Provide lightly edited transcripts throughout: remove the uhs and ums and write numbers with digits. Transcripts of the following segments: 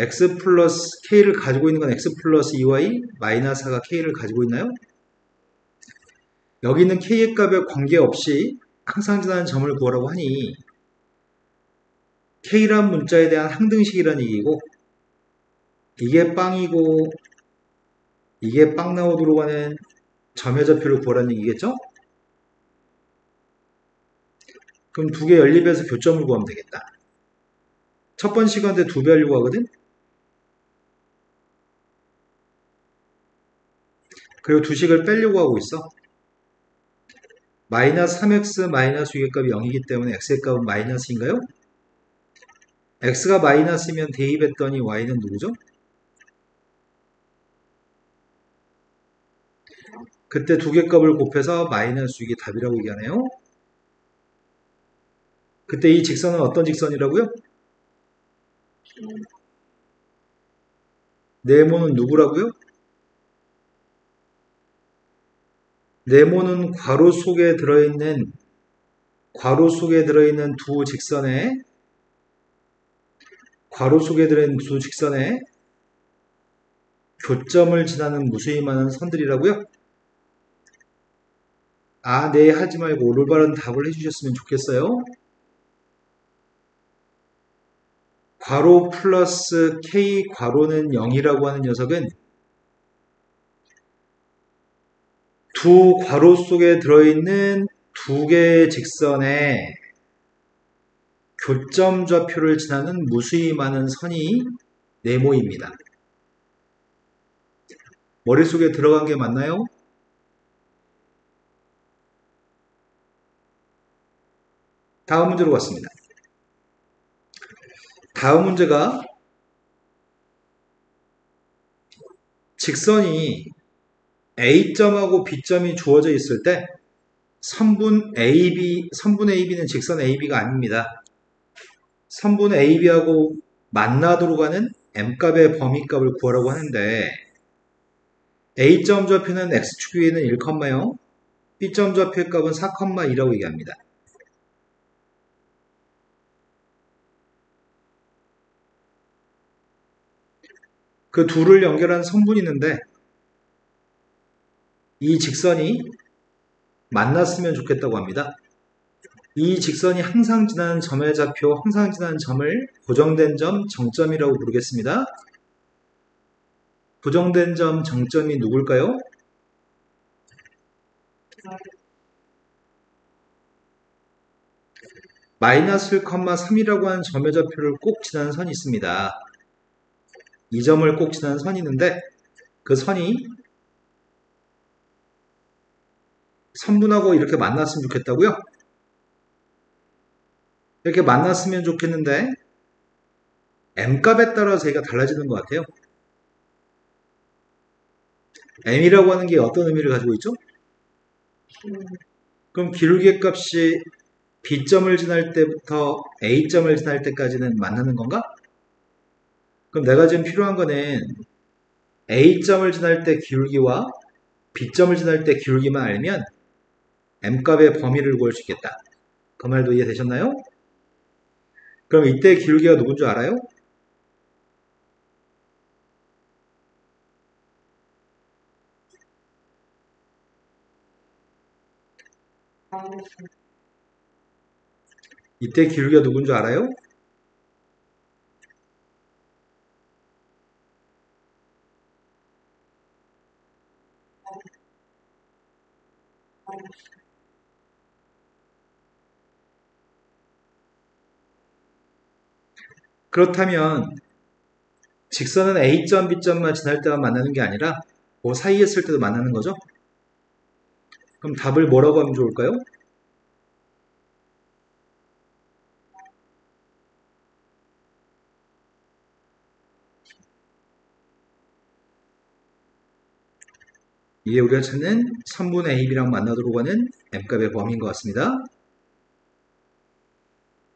x 플러스 k를 가지고 있는 건 x 플러스 2y 마이너스 4가 k를 가지고 있나요? 여기 있는 k의 값에 관계없이 항상 지나는 점을 구하라고 하니 k란 문자에 대한 항등식이라는 얘기고 이게 빵이고 이게 빵 나오도록 하는 점의 좌표를 구하라는 얘기겠죠? 그럼 두 개 연립해서 교점을 구하면 되겠다. 첫 번째 시간대 2배 하려고 하거든? 그리고 두 식을 빼려고 하고 있어. 마이너스 3x 마이너스 6의 값이 0이기 때문에 x의 값은 마이너스인가요? x가 마이너스면 대입했더니 y는 누구죠? 그때 두 개 값을 곱해서 마이너스 6이 답이라고 얘기하네요. 그때 이 직선은 어떤 직선이라고요? 네모는 누구라고요? 네모는 괄호 속에 들어있는 두 직선의 교점을 지나는 무수히 많은 선들이라고요? 아, 네 하지 말고 올바른 답을 해주셨으면 좋겠어요. 괄호 플러스 k 괄호는 0이라고 하는 녀석은 두 괄호 속에 들어있는 두 개의 직선의 교점 좌표를 지나는 무수히 많은 선이 네모입니다. 머릿속에 들어간 게 맞나요? 다음 문제로 갔습니다. 다음 문제가 직선이 A점하고 B점이 주어져 있을 때 선분 AB는 직선 AB가 아닙니다. 선분 AB하고 만나도록 하는 M값의 범위값을 구하라고 하는데 A점 좌표는 X축 위에는 1,0, B점 좌표의 값은 4,2라고 얘기합니다. 그 둘을 연결한 선분이 있는데 이 직선이 만났으면 좋겠다고 합니다. 이 직선이 항상 지나는 점의 좌표, 항상 지나는 점을 고정된 점, 정점이라고 부르겠습니다. 고정된 점, 정점이 누굴까요? 마이너스 1,3이라고 하는 점의 좌표를 꼭 지나는 선이 있습니다. 이 점을 꼭 지나는 선이 있는데 그 선이 선분하고 이렇게 만났으면 좋겠다고요? 이렇게 만났으면 좋겠는데 M값에 따라서 얘가 달라지는 것 같아요. M이라고 하는 게 어떤 의미를 가지고 있죠? 그럼 기울기의 값이 B점을 지날 때부터 A점을 지날 때까지는 만나는 건가? 그럼 내가 지금 필요한 거는 A점을 지날 때 기울기와 B점을 지날 때 기울기만 알면 M값의 범위를 구할 수 있겠다. 그 말도 이해되셨나요? 그럼 이때 기울기가 누군 줄 알아요? 이때 기울기가 누군 줄 알아요? 그렇다면 직선은 A점, B점만 지날 때만 만나는 게 아니라 그 사이에 있을 때도 만나는 거죠? 그럼 답을 뭐라고 하면 좋을까요? 이게 우리가 찾는 3분의 AB랑 만나도록 하는 M값의 범위인 것 같습니다.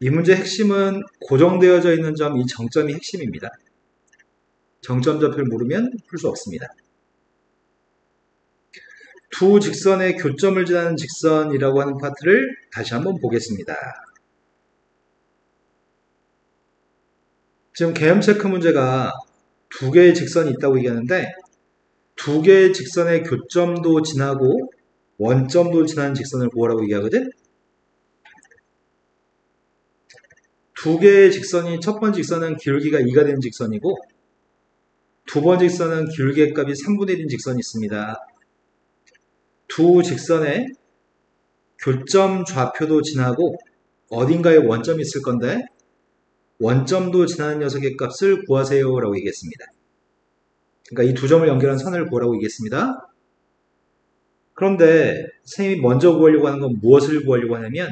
이 문제의 핵심은 고정되어져 있는 점, 이 정점이 핵심입니다. 정점 좌표를 모르면 풀 수 없습니다. 두 직선의 교점을 지나는 직선이라고 하는 파트를 다시 한번 보겠습니다. 지금 개념 체크 문제가 두 개의 직선이 있다고 얘기하는데 두 개의 직선의 교점도 지나고 원점도 지나는 직선을 구하라고 얘기하거든. 두 개의 직선이 첫 번째 직선은 기울기가 2가 되는 직선이고 두 번째 직선은 기울기의 값이 3분의 1인 직선이 있습니다. 두 직선의 교점 좌표도 지나고 어딘가에 원점이 있을 건데 원점도 지나는 녀석의 값을 구하세요 라고 얘기했습니다. 그러니까 이 두 점을 연결한 선을 구하라고 얘기했습니다. 그런데 선생님이 먼저 구하려고 하는 건 무엇을 구하려고 하냐면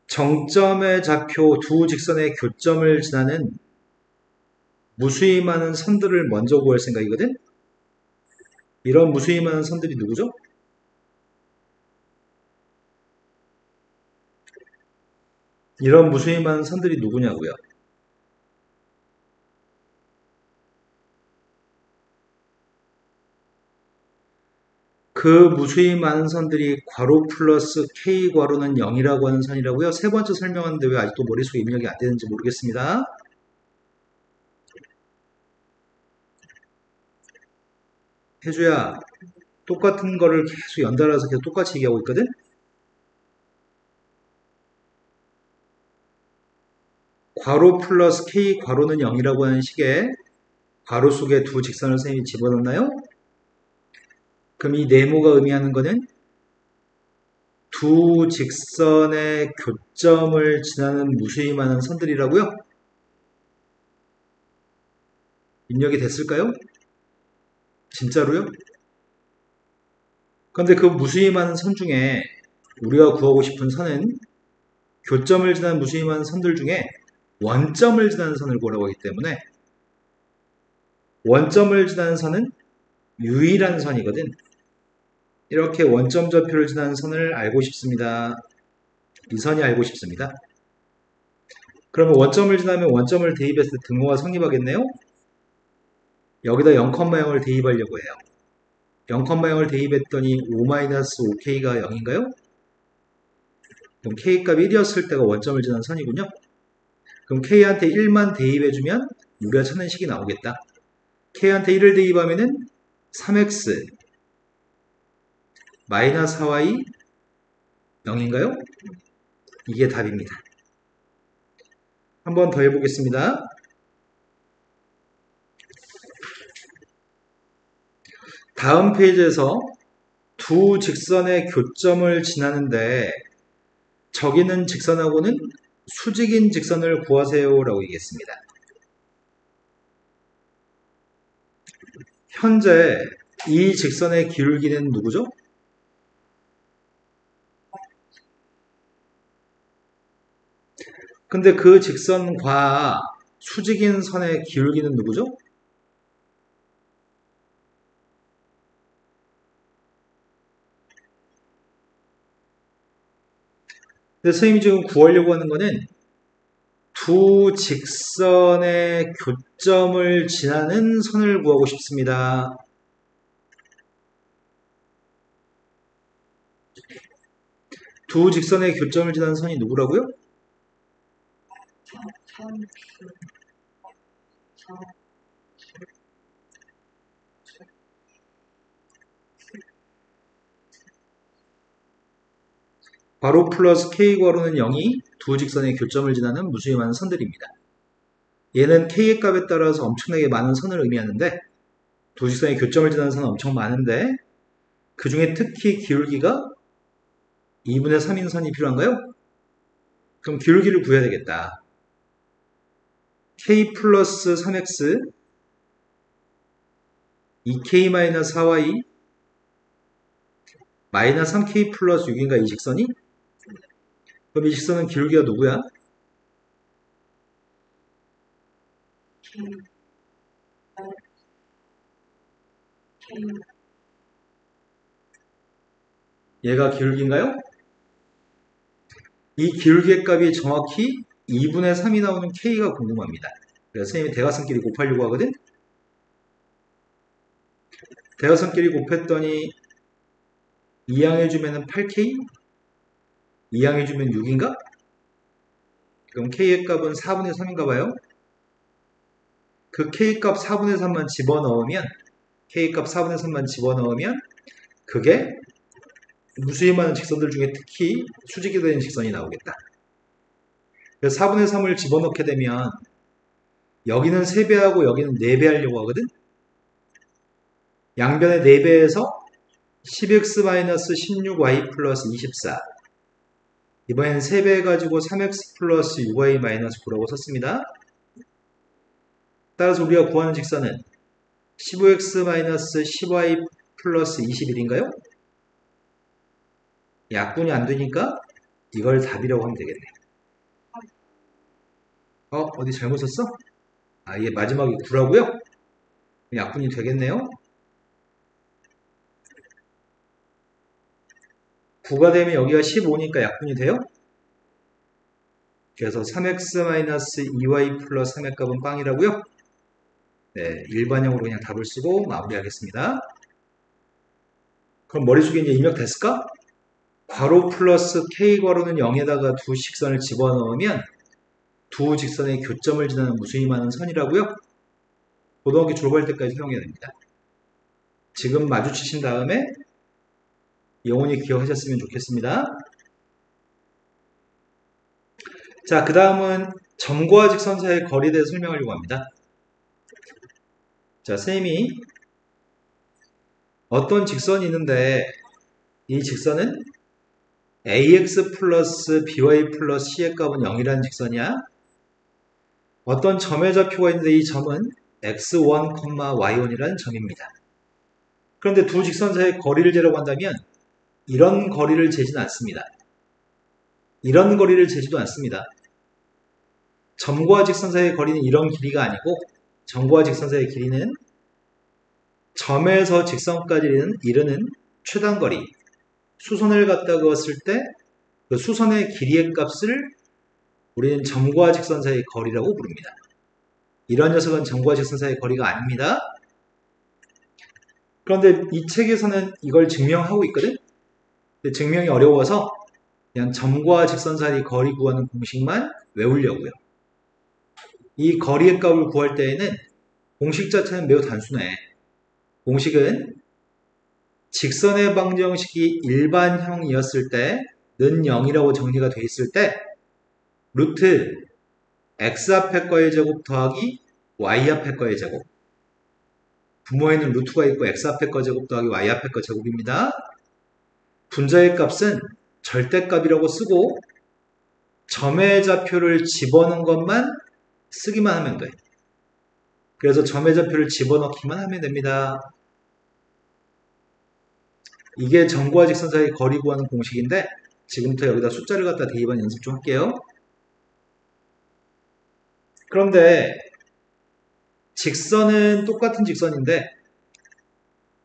정점의 좌표 두 직선의 교점을 지나는 무수히 많은 선들을 먼저 구할 생각이거든. 이런 무수히 많은 선들이 누구죠? 이런 무수히 많은 선들이 누구냐고요. 그 무수히 많은 선들이 괄호 플러스 K 괄호는 0이라고 하는 선이라고요. 세 번째 설명하는데 왜 아직도 머릿속에 입력이 안 되는지 모르겠습니다. 혜주야, 똑같은 거를 계속 연달아서 계속 똑같이 얘기하고 있거든? 괄호 플러스 K 괄호는 0이라고 하는 식의 괄호 속에 두 직선을 선생님이 집어넣나요? 그럼 이 네모가 의미하는 거는 두 직선의 교점을 지나는 무수히 많은 선들이라고요? 입력이 됐을까요? 진짜로요? 그런데 그 무수히 많은 선 중에 우리가 구하고 싶은 선은 교점을 지나는 무수히 많은 선들 중에 원점을 지나는 선을 구하라고 하기 때문에 원점을 지나는 선은 유일한 선이거든. 이렇게 원점 좌표를 지나는 선을 알고 싶습니다. 이 선이 알고 싶습니다. 그러면 원점을 지나면 원점을 대입했을 때 등호가 성립하겠네요? 여기다 0,0을 대입하려고 해요. 0,0을 대입했더니 5-5k가 0인가요? 그럼 k값이 1이었을 때가 원점을 지난 선이군요. 그럼 k한테 1만 대입해주면 우리가 찾는 식이 나오겠다. k한테 1을 대입하면은 3x 마이너스 4y 0인가요? 이게 답입니다. 한 번 더 해보겠습니다. 다음 페이지에서 두 직선의 교점을 지나는데 저기는 직선하고는 수직인 직선을 구하세요 라고 얘기했습니다. 현재 이 직선의 기울기는 누구죠? 근데 그 직선과 수직인 선의 기울기는 누구죠? 근데 선생님이 지금 구하려고 하는 거는 두 직선의 교점을 지나는 선을 구하고 싶습니다. 두 직선의 교점을 지나는 선이 누구라고요? 바로 플러스 K 괄호는 0이 두 직선의 교점을 지나는 무수히 많은 선들입니다. 얘는 K의 값에 따라서 엄청나게 많은 선을 의미하는데 두 직선의 교점을 지나는 선은 엄청 많은데 그 중에 특히 기울기가 2분의 3인 선이 필요한가요? 그럼 기울기를 구해야 되겠다. K 플러스 3X 2K 마이너스 4Y 마이너스 3K 플러스 6인가 이 직선이? 그럼 이 직선은 기울기가 누구야? 얘가 기울기인가요? 이 기울기의 값이 정확히 2분의 3이 나오는 K가 궁금합니다. 그래서 선생님이 대각선끼리 곱하려고 하거든? 대각선끼리 곱했더니 2항해주면 8K? 2항해주면 6인가? 그럼 K의 값은 4분의 3인가 봐요. 그 K값 4분의 3만 집어넣으면 K값 4분의 3만 집어넣으면 그게 무수히 많은 직선들 중에 특히 수직이 되는 직선이 나오겠다. 그래서 4분의 3을 집어넣게 되면 여기는 3배하고 여기는 4배 하려고 하거든. 양변의 4배에서 10x-16y 플러스 24. 이번엔 3배 가지고 3x 플러스 6y 마이너스 9라고 썼습니다. 따라서 우리가 구하는 직선은 15x-10y 플러스 21인가요? 약분이 안 되니까 이걸 답이라고 하면 되겠네. 어디 잘못 썼어? 이게 마지막에 9라고요? 약분이 되겠네요. 9가 되면 여기가 15니까 약분이 돼요. 그래서 3x-2y 플러스 3의 값은 빵이라고요. 네, 일반형으로 그냥 답을 쓰고 마무리하겠습니다. 그럼 머릿속에 이제 입력됐을까? 괄호 플러스 K괄호는 0에다가 두 직선을 집어넣으면 두 직선의 교점을 지나는 무수히 많은 선이라고요? 고등학교 졸업할 때까지 사용해야 됩니다. 지금 마주치신 다음에 영원히 기억하셨으면 좋겠습니다. 자, 그 다음은 점과 직선 사이의 거리에 대해 설명하려고 합니다. 자, 쌤이 어떤 직선이 있는데 이 직선은 ax 플러스 by 플러스 c의 값은 0이라는 직선이야. 어떤 점의 좌표가 있는데 이 점은 x1, y1이라는 점입니다. 그런데 두 직선 사이의 거리를 재려고 한다면 이런 거리를 재지는 않습니다. 이런 거리를 재지도 않습니다. 점과 직선 사이의 거리는 이런 길이가 아니고 점과 직선 사이의 길이는 점에서 직선까지 이르는 최단거리, 수선을 갖다 그었을 때 그 수선의 길이의 값을 우리는 점과 직선 사이의 거리라고 부릅니다. 이런 녀석은 점과 직선 사이의 거리가 아닙니다. 그런데 이 책에서는 이걸 증명하고 있거든? 근데 증명이 어려워서 그냥 점과 직선 사이의 거리 구하는 공식만 외우려고요. 이 거리의 값을 구할 때에는 공식 자체는 매우 단순해. 공식은 직선의 방정식이 일반형이었을 때는 0이라고 정리가 되어 있을 때 루트 x 앞에 거의 제곱 더하기 y 앞에 거의 제곱, 분모에는 루트가 있고 x 앞에 거 제곱 더하기 y 앞에 거 제곱입니다. 분자의 값은 절대값이라고 쓰고 점의 좌표를 집어넣은 것만 쓰기만 하면 돼. 그래서 점의 좌표를 집어넣기만 하면 됩니다. 이게 점과 직선 사이의 거리 구하는 공식인데 지금부터 여기다 숫자를 갖다 대입하는 연습 좀 할게요. 그런데 직선은 똑같은 직선인데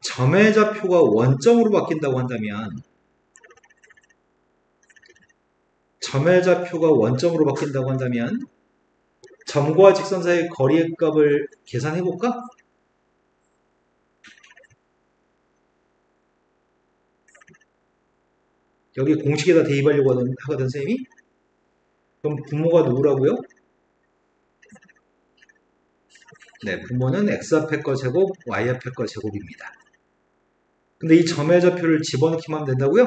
점의 좌표가 원점으로 바뀐다고 한다면 점과 직선 사이의 거리의 값을 계산해 볼까? 여기 공식에다 대입하려고 하거든 쌤이. 그럼 분모가 누구라고요? 네, 분모는 x 앞에 거 제곱, y 앞에 거 제곱입니다. 근데 이 점의 좌표를 집어넣기만 하면 된다고요?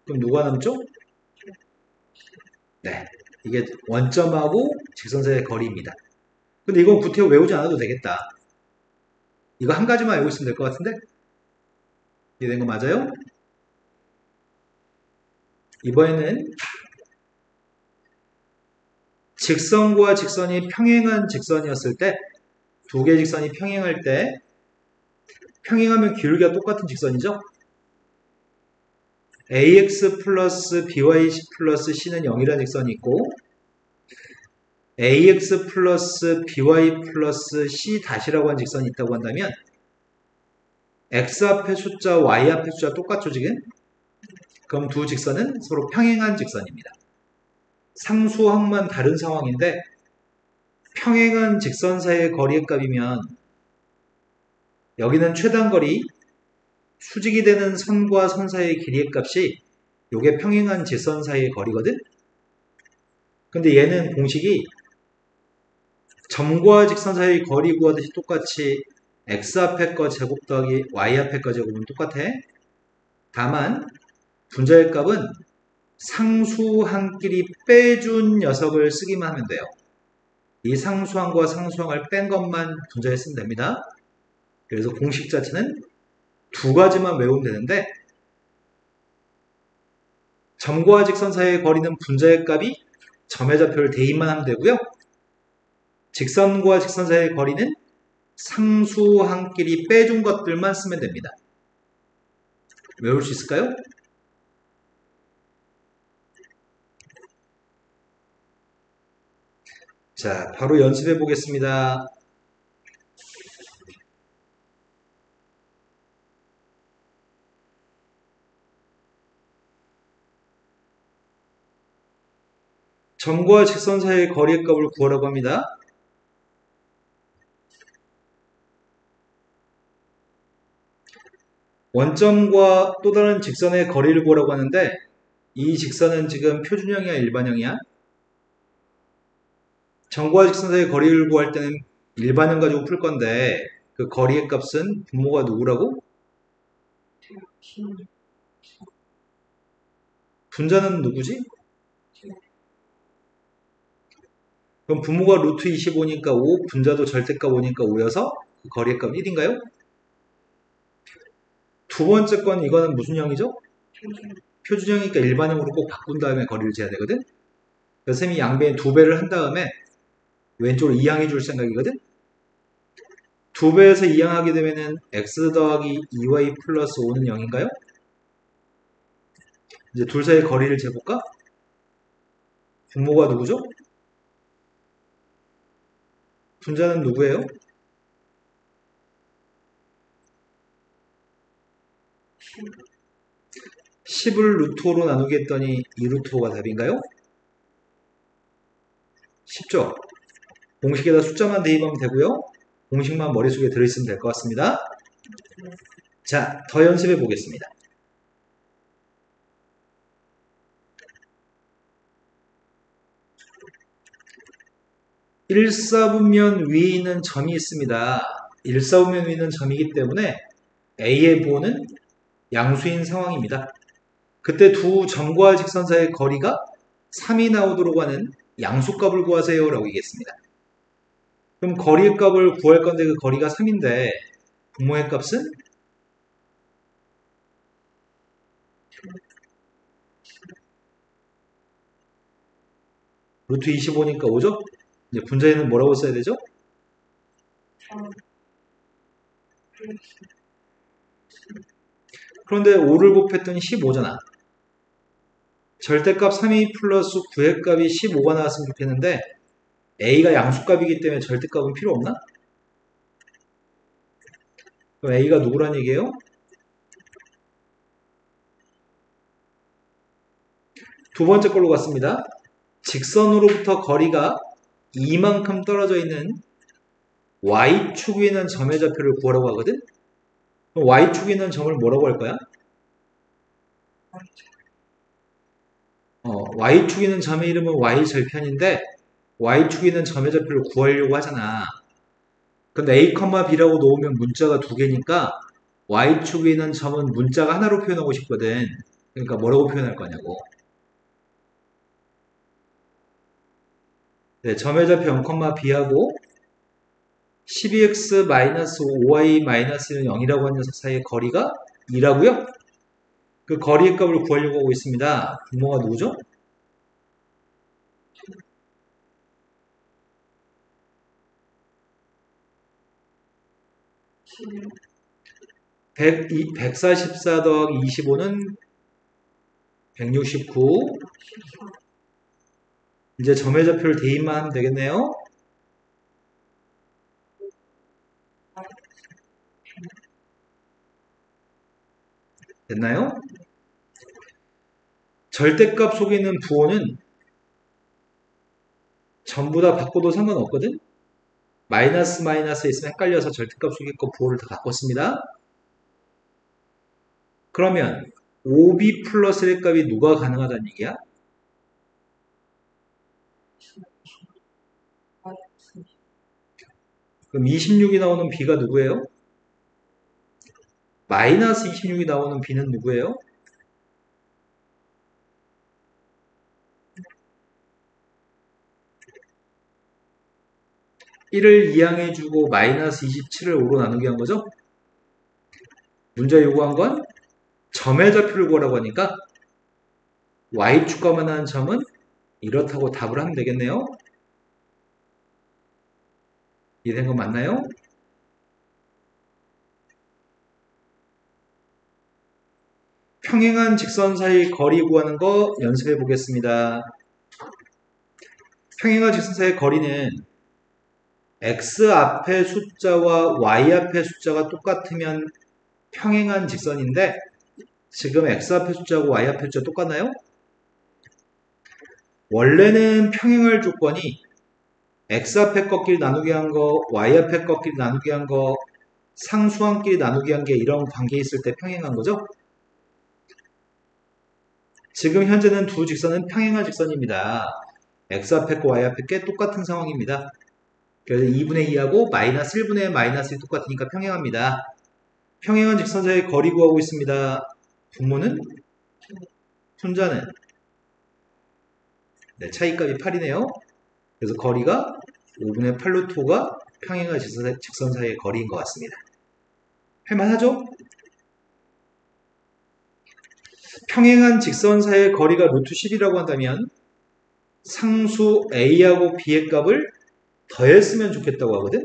그럼 누가 남죠? 네, 이게 원점하고 직선 사이의 거리입니다. 근데 이건 구태여 외우지 않아도 되겠다. 이거 한 가지만 알고 있으면 될 것 같은데? 이해된 거 맞아요? 이번에는 직선과 직선이 평행한 직선이었을 때, 두 개의 직선이 평행할 때, 평행하면 기울기가 똑같은 직선이죠? ax 플러스 by 플러스 c는 0이라는 직선이 있고 ax 플러스 by 플러스 c 다시라고 하는 직선이 있다고 한다면 x 앞에 숫자, y 앞에 숫자 똑같죠 지금? 그럼 두 직선은 서로 평행한 직선입니다. 상수항만 다른 상황인데 평행한 직선 사이의 거리의 값이면 여기는 최단거리, 수직이 되는 선과 선 사이의 길이의 값이 요게 평행한 직선 사이의 거리거든? 근데 얘는 공식이 점과 직선 사이의 거리 구하듯이 똑같이 x 앞에 거 제곱 더하기 y 앞에 거 제곱은 똑같아. 다만 분자의 값은 상수항끼리 빼준 녀석을 쓰기만 하면 돼요. 이 상수항과 상수항을 뺀 것만 분자에 쓰면 됩니다. 그래서 공식 자체는 두 가지만 외우면 되는데, 점과 직선 사이의 거리는 분자의 값이 점의 좌표를 대입만 하면 되고요. 직선과 직선 사이의 거리는 상수항끼리 빼준 것들만 쓰면 됩니다. 외울 수 있을까요? 자, 바로 연습해 보겠습니다. 점과 직선 사이의 거리의 값을 구하라고 합니다. 원점과 또 다른 직선의 거리를 구하라고 하는데, 이 직선은 지금 표준형이야, 일반형이야? 점과 직선 사이의 거리를 구할 때는 일반형 가지고 풀 건데, 그 거리의 값은 분모가 누구라고? 분자는 누구지? 그럼 분모가 루트 25니까 5, 분자도 절대값 5니까 5여서 그 거리의 값 1인가요? 두 번째 건 이거는 무슨 형이죠? 표준형이니까 일반형으로 꼭 바꾼 다음에 거리를 재야 되거든? 그래서 쌤이 양변에 2배를 한 다음에 왼쪽으로 이항해 줄 생각이거든? 2배에서 이항하게 되면은 x 더하기 2y 플러스 5는 0인가요? 이제 둘 사이의 거리를 재볼까? 분모가 누구죠? 분자는 누구예요? 10을 루트 5로 나누기 했더니 2 루트 5가 답인가요? 쉽죠? 공식에다 숫자만 대입하면 되고요. 공식만 머릿속에 들어있으면 될 것 같습니다. 자, 더 연습해 보겠습니다. 일사분면 위에 있는 점이 있습니다. 일사분면 위에 있는 점이기 때문에 A의 부호는 양수인 상황입니다. 그때 두 점과 직선 사이의 거리가 3이 나오도록 하는 양수값을 구하세요 라고 얘기했습니다. 그럼 거리의 값을 구할 건데 그 거리가 3인데 분모의 값은 루트 25니까 5죠? 이제 분자에는 뭐라고 써야 되죠? 그런데 5를 곱했더니 15잖아. 절대값 3이 플러스 구의 값이 15가 나왔으면 좋겠는데 A가 양수값이기 때문에 절대값은 필요 없나? 그럼 A가 누구란 얘기예요? 두 번째 걸로 갔습니다. 직선으로부터 거리가 이만큼 떨어져 있는 Y축 위에 있는 점의 좌표를 구하라고 하거든? 그럼 Y축 위에 있는 점을 뭐라고 할 거야? Y축 있는 점의 이름은 Y절편인데 Y축 있는 점의 좌표를 구하려고 하잖아. 근데 A, B라고 놓으면 문자가 두 개니까 Y축에 있는 점은 문자가 하나로 표현하고 싶거든. 그러니까 뭐라고 표현할 거냐고. 네, 점의 좌표 0,B하고 12x-5y-1은 0이라고 하는 녀석 사이의 거리가 2라고요? 그 거리의 값을 구하려고 하고 있습니다. 분모가 누구죠? 144 더하기 25는 169. 이제 점의 좌표를 대입만 하면 되겠네요. 됐나요? 절대값 속에 있는 부호는 전부 다 바꿔도 상관없거든? 마이너스 있으면 헷갈려서 절대값 속에 거 부호를 다 바꿨습니다. 그러면 5b 플러스 1값이 누가 가능하다는 얘기야? 그럼 26이 나오는 b가 누구예요? 마이너스 26이 나오는 b는 누구예요? (1을 2항해주고) 마이너스 27을 5로 나누게 한 거죠? 문제 요구한 건 점의 좌표를 구하라고 하니까 y축과만 하는 점은 이렇다고 답을 하면 되겠네요. 이해된 거 맞나요? 평행한 직선 사이 거리 구하는 거 연습해 보겠습니다. 평행한 직선 사이 거리는 x 앞의 숫자와 y 앞의 숫자가 똑같으면 평행한 직선인데 지금 x 앞의 숫자하고 y 앞의 숫자 똑같나요? 원래는 평행할 조건이 x 앞에 꺾기를 나누게 한 거, y 앞에 꺾기를 나누게 한 거, 상수항끼리 나누게 한 게 이런 관계 있을 때 평행한 거죠? 지금 현재는 두 직선은 평행한 직선입니다. x 앞에 거 y 앞에 게 똑같은 상황입니다. 그래서 2분의 2하고 마이너스 1분의 마이너스 1 똑같으니까 평행합니다. 평행한 직선 사이의 거리 구하고 있습니다. 분모는? 분자는? 네, 차이값이 8이네요. 그래서 거리가 5분의 8루트가 평행한 직선 사이의 거리인 것 같습니다. 할만하죠? 평행한 직선 사이의 거리가 루트 10이라고 한다면 상수 A하고 B의 값을 더했으면 좋겠다고 하거든?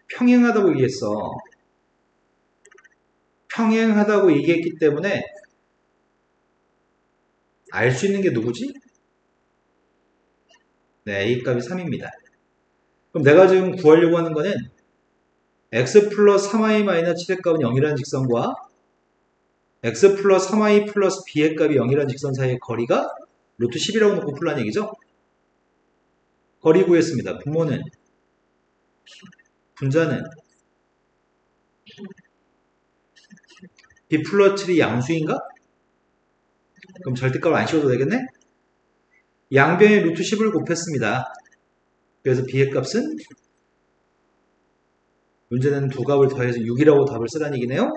평행하다고 얘기했어. 평행하다고 얘기했기 때문에 알 수 있는 게 누구지? 네, A 값이 3입니다. 그럼 내가 지금 구하려고 하는 거는 x 플러스 3y-7의 값은 0이라는 직선과 x 플러스 3y 플러스 b의 값이 0이라는 직선 사이의 거리가 루트 10이라고 놓고 풀라는 얘기죠? 거리 구했습니다. 분모는? 분자는? b 플러스 7이 양수인가? 그럼 절대값을 안 씌워도 되겠네? 양변에 루트 10을 곱했습니다. 그래서 b의 값은 문제는 두 값을 더해서 6이라고 답을 쓰라는 얘기네요.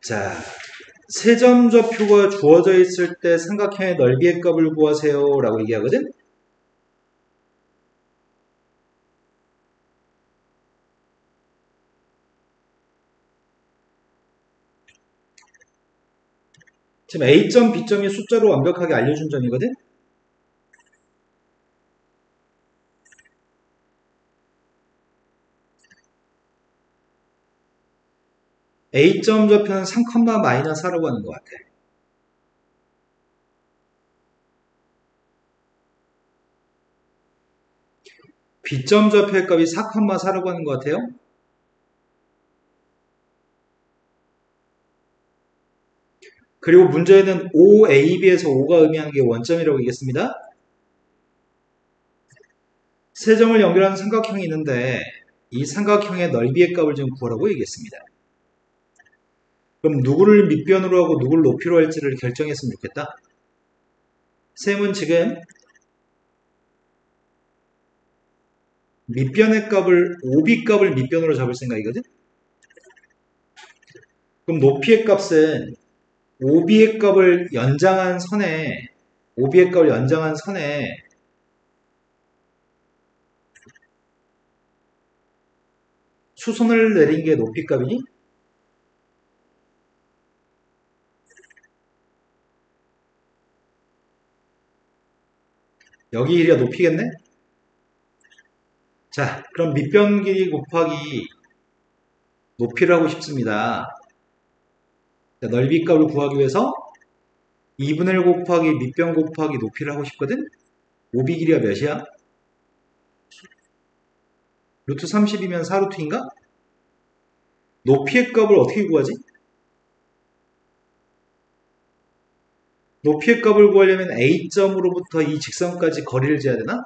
자, 세점좌표가 주어져 있을 때 삼각형의 넓이의 값을 구하세요 라고 얘기하거든. 지금 A점, B점이 숫자로 완벽하게 알려준 점이거든. A점 좌표는 3, 마이너스 4라고 하는 것 같아. B점 좌표의 값이 4, 4라고 하는 것 같아요. 그리고 문제에는 OAB에서 5가 의미하는 게 원점이라고 얘기했습니다. 세 점을 연결하는 삼각형이 있는데 이 삼각형의 넓이의 값을 좀 구하라고 얘기했습니다. 그럼 누구를 밑변으로 하고 누구를 높이로 할지를 결정했으면 좋겠다. 쌤은 지금 밑변의 값을 OB 값을 밑변으로 잡을 생각이거든. 그럼 높이의 값은 OB의 값을 연장한 선에 수선을 내린 게 높이 값이니? 여기 길이가 높이겠네? 자, 그럼 밑변 길이 곱하기 높이를 하고 싶습니다. 자, 넓이 값을 구하기 위해서 2분의 1 곱하기 밑변 곱하기 높이를 하고 싶거든? OB 길이가 몇이야? 루트 30이면 4루트인가? 높이의 값을 어떻게 구하지? 높이의 값을 구하려면 A점으로부터 이 직선까지 거리를 재야 되나?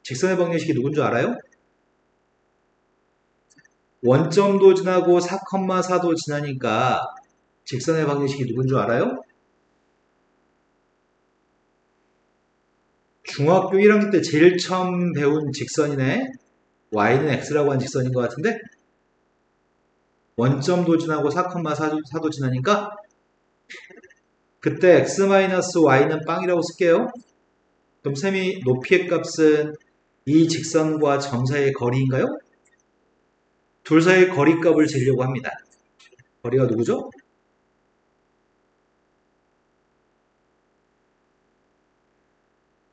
직선의 방정식이 누군 줄 알아요? 원점도 지나고 4,4도 지나니까 직선의 방정식이 누군 줄 알아요? 중학교 1학년 때 제일 처음 배운 직선이네. y는 x라고 한 직선인 것 같은데 원점도 지나고 4,4도 지나니까 그때 x-y는 빵이라고 쓸게요. 그럼 셈이 높이의 값은 이 직선과 점 사이의 거리인가요? 둘 사이의 거리 값을 재려고 합니다. 거리가 누구죠?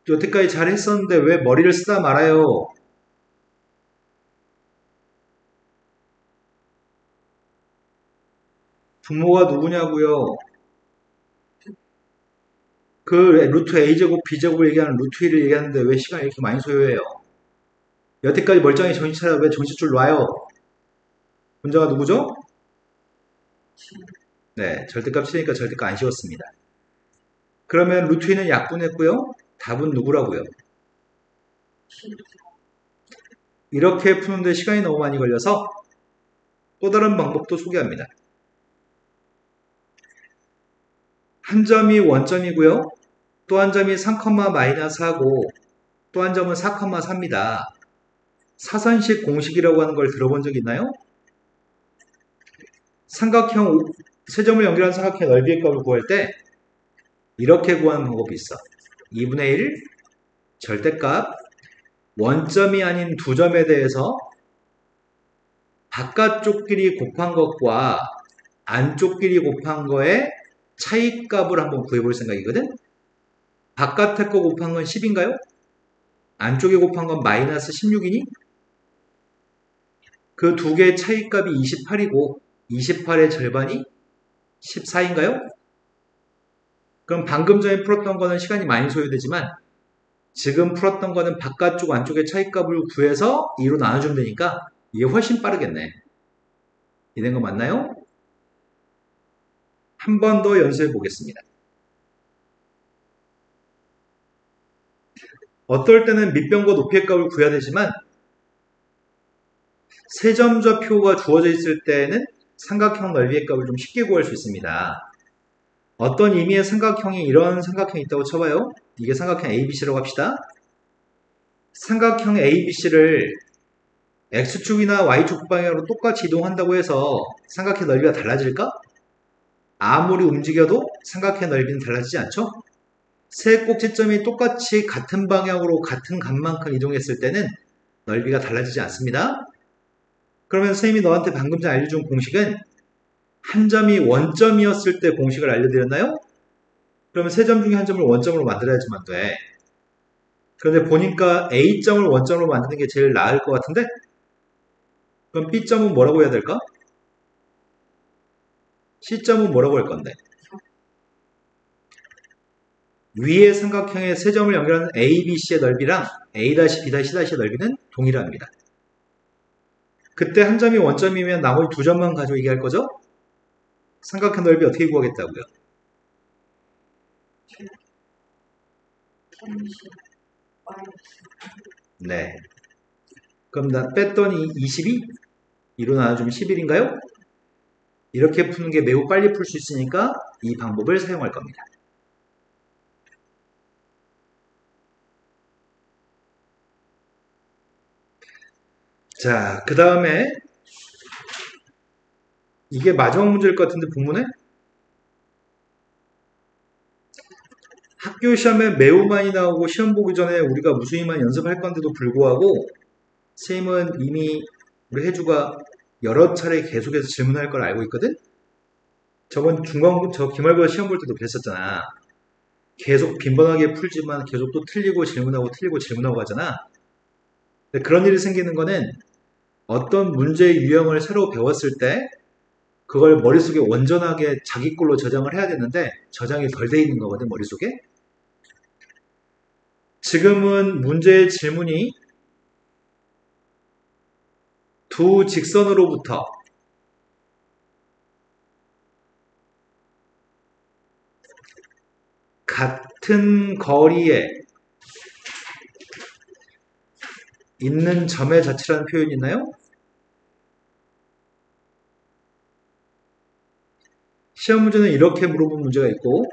여태까지 잘 했었는데 왜 머리를 쓰다 말아요? 분모가 누구냐고요? 그 루트 a제곱 b제곱을 얘기하는 루트 1을 얘기하는데 왜 시간을 이렇게 많이 소요해요? 여태까지 멀쩡히 정신 차려. 왜 정신줄 놔요? 문제가 누구죠? 네, 절대값 치니까 절대값 안 씌웠습니다. 그러면 루트 2는 약분했고요. 답은 누구라고요? 이렇게 푸는데 시간이 너무 많이 걸려서 또 다른 방법도 소개합니다. 한 점이 원점이고요. 또 한 점이 3,-4고 또 한 점은 4,4입니다. 사선식 공식이라고 하는 걸 들어본 적 있나요? 삼각형, 세 점을 연결한 삼각형의 넓이의 값을 구할 때 이렇게 구하는 방법이 있어. 2분의 1 절대값 원점이 아닌 두 점에 대해서 바깥쪽끼리 곱한 것과 안쪽끼리 곱한 거의 차이값을 한번 구해볼 생각이거든. 바깥에 거 곱한 건 10인가요? 안쪽에 곱한 건 마이너스 16이니? 그 두 개의 차이값이 28이고 28의 절반이 14인가요? 그럼 방금 전에 풀었던 거는 시간이 많이 소요되지만 지금 풀었던 거는 바깥쪽 안쪽의 차이값을 구해서 2로 나눠주면 되니까 이게 훨씬 빠르겠네. 이된 거 맞나요? 한 번 더 연습해 보겠습니다. 어떨 때는 밑변과 높이의 값을 구해야 되지만 세점좌표가 주어져 있을 때는 삼각형 넓이의 값을 좀 쉽게 구할 수 있습니다. 어떤 의미의 삼각형이 이런 삼각형이 있다고 쳐봐요. 이게 삼각형 ABC라고 합시다. 삼각형 ABC를 X축이나 Y축 방향으로 똑같이 이동한다고 해서 삼각형 넓이가 달라질까? 아무리 움직여도 삼각형 넓이는 달라지지 않죠? 세 꼭지점이 똑같이 같은 방향으로 같은 값만큼 이동했을 때는 넓이가 달라지지 않습니다. 그러면 선생님이 너한테 방금 전에 알려준 공식은 한 점이 원점이었을 때 공식을 알려드렸나요? 그러면 세 점 중에 한 점을 원점으로 만들어야지만 돼. 그런데 보니까 A점을 원점으로 만드는 게 제일 나을 것 같은데? 그럼 B점은 뭐라고 해야 될까? C점은 뭐라고 할 건데? 위의 삼각형의 세 점을 연결하는 A, B, C의 넓이랑 A-, B-, C-의 넓이는 동일합니다. 그때 한 점이 원점이면 나머지 두 점만 가지고 얘기할 거죠? 삼각형 넓이 어떻게 구하겠다고요? 네. 그럼 나 뺐더니 22? 2로 나눠주면 11인가요? 이렇게 푸는 게 매우 빨리 풀 수 있으니까 이 방법을 사용할 겁니다. 자, 그 다음에 이게 마지막 문제일 것 같은데 본문에 학교 시험에 매우 많이 나오고 시험 보기 전에 우리가 무수히만 연습할 건데도 불구하고 선생님은 이미 우리 혜주가 여러 차례 계속해서 질문할 걸 알고 있거든? 저번 저 기말고사 시험 볼 때도 그랬었잖아. 계속 빈번하게 풀지만 계속 또 틀리고 질문하고 하잖아. 근데 그런 일이 생기는 거는 어떤 문제의 유형을 새로 배웠을 때 그걸 머릿속에 온전하게 자기 걸로 저장을 해야 되는데 저장이 덜 돼 있는 거거든, 머릿속에. 지금은 문제의 질문이 두 직선으로부터 같은 거리에 있는 점의 자체라는 표현이 있나요? 시험 문제는 이렇게 물어본 문제가 있고,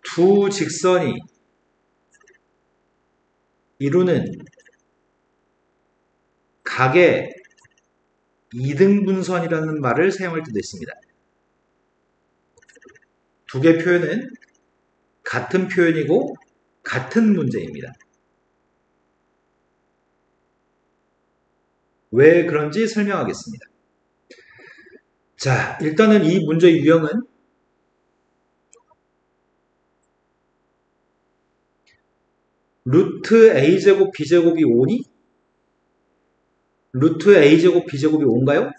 두 직선이 이루는 각의 이등분선이라는 말을 사용할 때도 있습니다. 두 개 표현은 같은 표현이고 같은 문제입니다. 왜 그런지 설명하겠습니다. 자, 일단은 이 문제의 유형은 루트 a제곱 b제곱이 5니? 루트 a제곱 b제곱이 5인가요?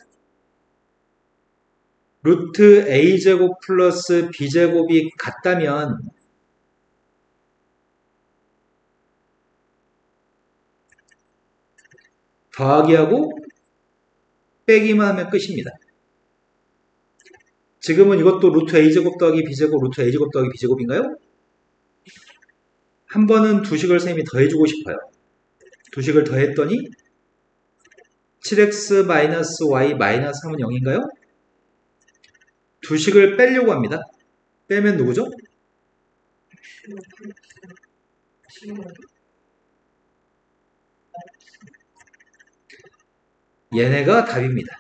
루트 a제곱 플러스 b제곱이 같다면 더하기하고 빼기만 하면 끝입니다. 지금은 이것도 루트 a제곱 더하기 b제곱, 루트 a제곱 더하기 b제곱인가요? 한 번은 두식을 쌤이 더해주고 싶어요. 두식을 더했더니 7x-y-3은 0인가요? 두식을 빼려고 합니다. 빼면 누구죠? 얘네가 답입니다.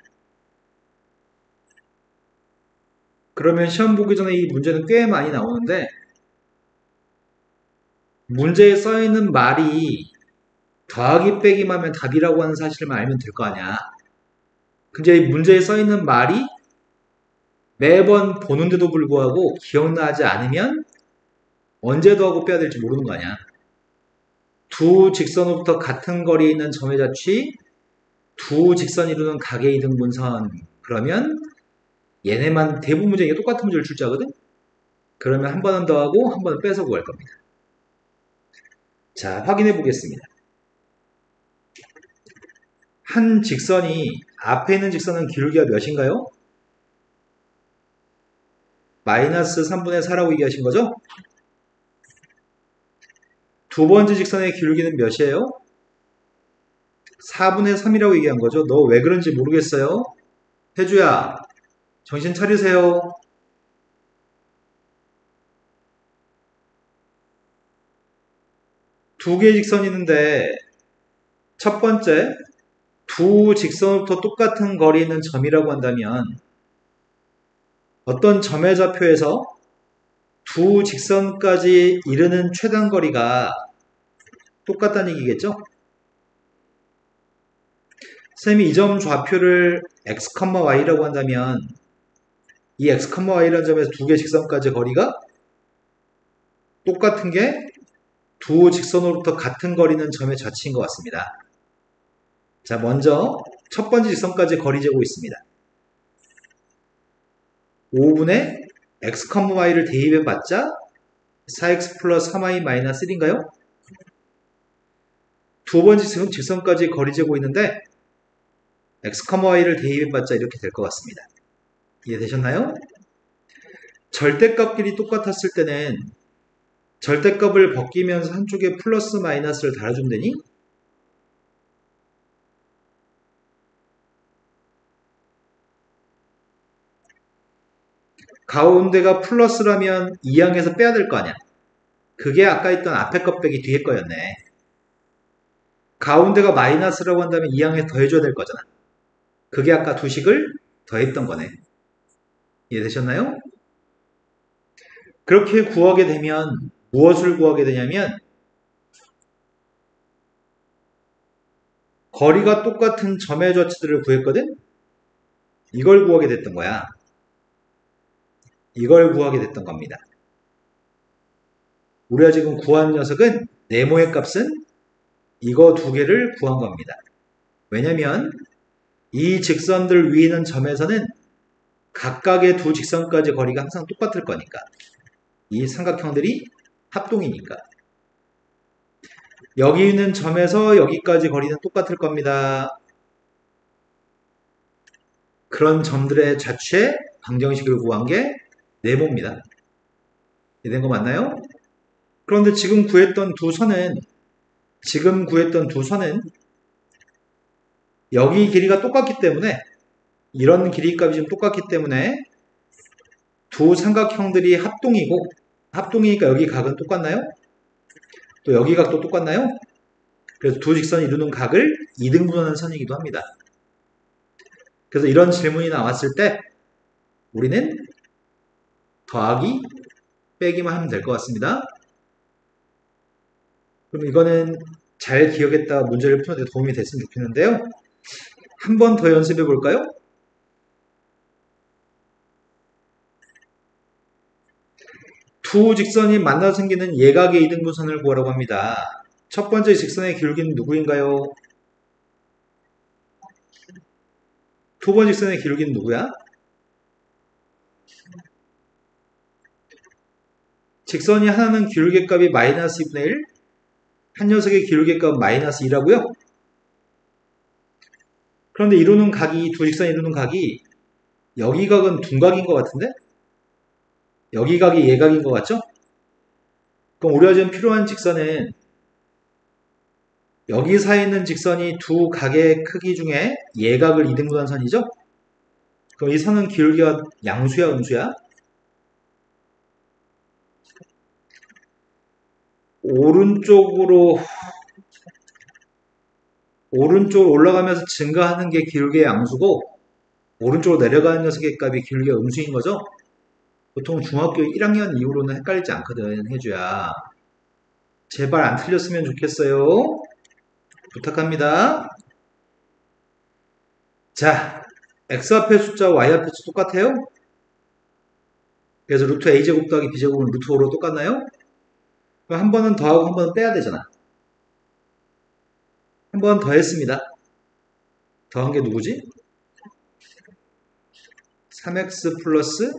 그러면 시험 보기 전에 이 문제는 꽤 많이 나오는데 문제에 써있는 말이 더하기 빼기만 하면 답이라고 하는 사실만 알면 될 거 아니야. 근데 이 문제에 써있는 말이 매번 보는데도 불구하고 기억나지 않으면 언제 더하고 빼야 될지 모르는 거 아니야. 두 직선으로부터 같은 거리에 있는 점의 자취, 두 직선이 이루는 각의 이등분선. 그러면 얘네만 대부분 문제에 똑같은 문제를 출제하거든? 그러면 한 번은 더하고 한 번은 빼서 구할 겁니다. 자, 확인해 보겠습니다. 한 직선이 앞에 있는 직선은 기울기가 몇인가요? 마이너스 3분의 4라고 얘기하신 거죠? 두 번째 직선의 기울기는 몇이에요? 4분의 3이라고 얘기한 거죠. 너 왜 그런지 모르겠어요? 혜주야, 정신 차리세요. 두 개의 직선이 있는데 첫 번째, 두 직선부터 똑같은 거리에 있는 점이라고 한다면 어떤 점의 좌표에서 두 직선까지 이르는 최단 거리가 똑같다는 얘기겠죠? 쌤이 이 점 좌표를 x, y라고 한다면 이 x, y라는 점에서 두 개의 직선까지 거리가 똑같은 게 두 직선으로부터 같은 거리는 점의 좌치인 것 같습니다. 자, 먼저 첫 번째 직선까지 거리 재고 있습니다. 5분의 x, y를 대입해봤자 4x 플러스 3y 마이너스 1인가요? 두 번째 직선까지 거리 재고 있는데 x, y를 대입해봤자 이렇게 될 것 같습니다. 이해되셨나요? 절대값끼리 똑같았을 때는 절대값을 벗기면서 한쪽에 플러스 마이너스를 달아주면 되니? 가운데가 플러스라면 이 항에서 빼야 될 거 아니야. 그게 아까 있던 앞에 것 빼기 뒤에 거였네. 가운데가 마이너스라고 한다면 이 항에 더해줘야 될 거잖아. 그게 아까 두식을 더했던 거네. 이해되셨나요? 그렇게 구하게 되면 무엇을 구하게 되냐면 거리가 똑같은 점의 좌치들을 구했거든? 이걸 구하게 됐던 거야. 이걸 구하게 됐던 겁니다. 우리가 지금 구한 녀석은 네모의 값은 이거 두 개를 구한 겁니다. 왜냐면 이 직선들 위에 있는 점에서는 각각의 두 직선까지 거리가 항상 똑같을 거니까. 이 삼각형들이 합동이니까. 여기 있는 점에서 여기까지 거리는 똑같을 겁니다. 그런 점들의 자취의 방정식을 구한 게 네모입니다. 이해된 거 맞나요? 그런데 지금 구했던 두 선은 여기 길이가 똑같기 때문에 이런 길이 값이 지금 똑같기 때문에 두 삼각형들이 합동이니까 여기 각은 똑같나요? 또 여기 각도 똑같나요? 그래서 두 직선이 이루는 각을 이등분하는 선이기도 합니다. 그래서 이런 질문이 나왔을 때 우리는 더하기 빼기만 하면 될 것 같습니다. 그럼 이거는 잘 기억했다가 문제를 푸는데 도움이 됐으면 좋겠는데요. 한 번 더 연습해 볼까요? 두 직선이 만나서 생기는 예각의 이등분선을 구하라고 합니다. 첫 번째 직선의 기울기는 누구인가요? 두 번째 직선의 기울기는 누구야? 직선이 하나는 기울기값이 마이너스 2분의 1, 한 녀석의 기울기값은 마이너스 2라고요? 그런데 두 직선이 이루는 각이 여기 각은 둔각인 것 같은데? 여기 각이 예각인 것 같죠? 그럼 우리가 지금 필요한 직선은 여기 사이에 있는 직선이 두 각의 크기 중에 예각을 이등분한 선이죠? 그럼 이 선은 기울기가 양수야, 음수야? 오른쪽으로 올라가면서 증가하는 게 기울기의 양수고 오른쪽으로 내려가는 녀석의 값이 기울기가 음수인 거죠? 보통 중학교 1학년 이후로는 헷갈리지 않거든, 해줘야. 제발 안 틀렸으면 좋겠어요. 부탁합니다. 자, x 앞에 숫자, y 앞에 숫자 똑같아요? 그래서 루트 a제곱 더하기 b제곱은 루트 5로 똑같나요? 그럼 한 번은 더하고 한 번은 빼야 되잖아. 한 번 더 했습니다. 더한 게 누구지? 3x 플러스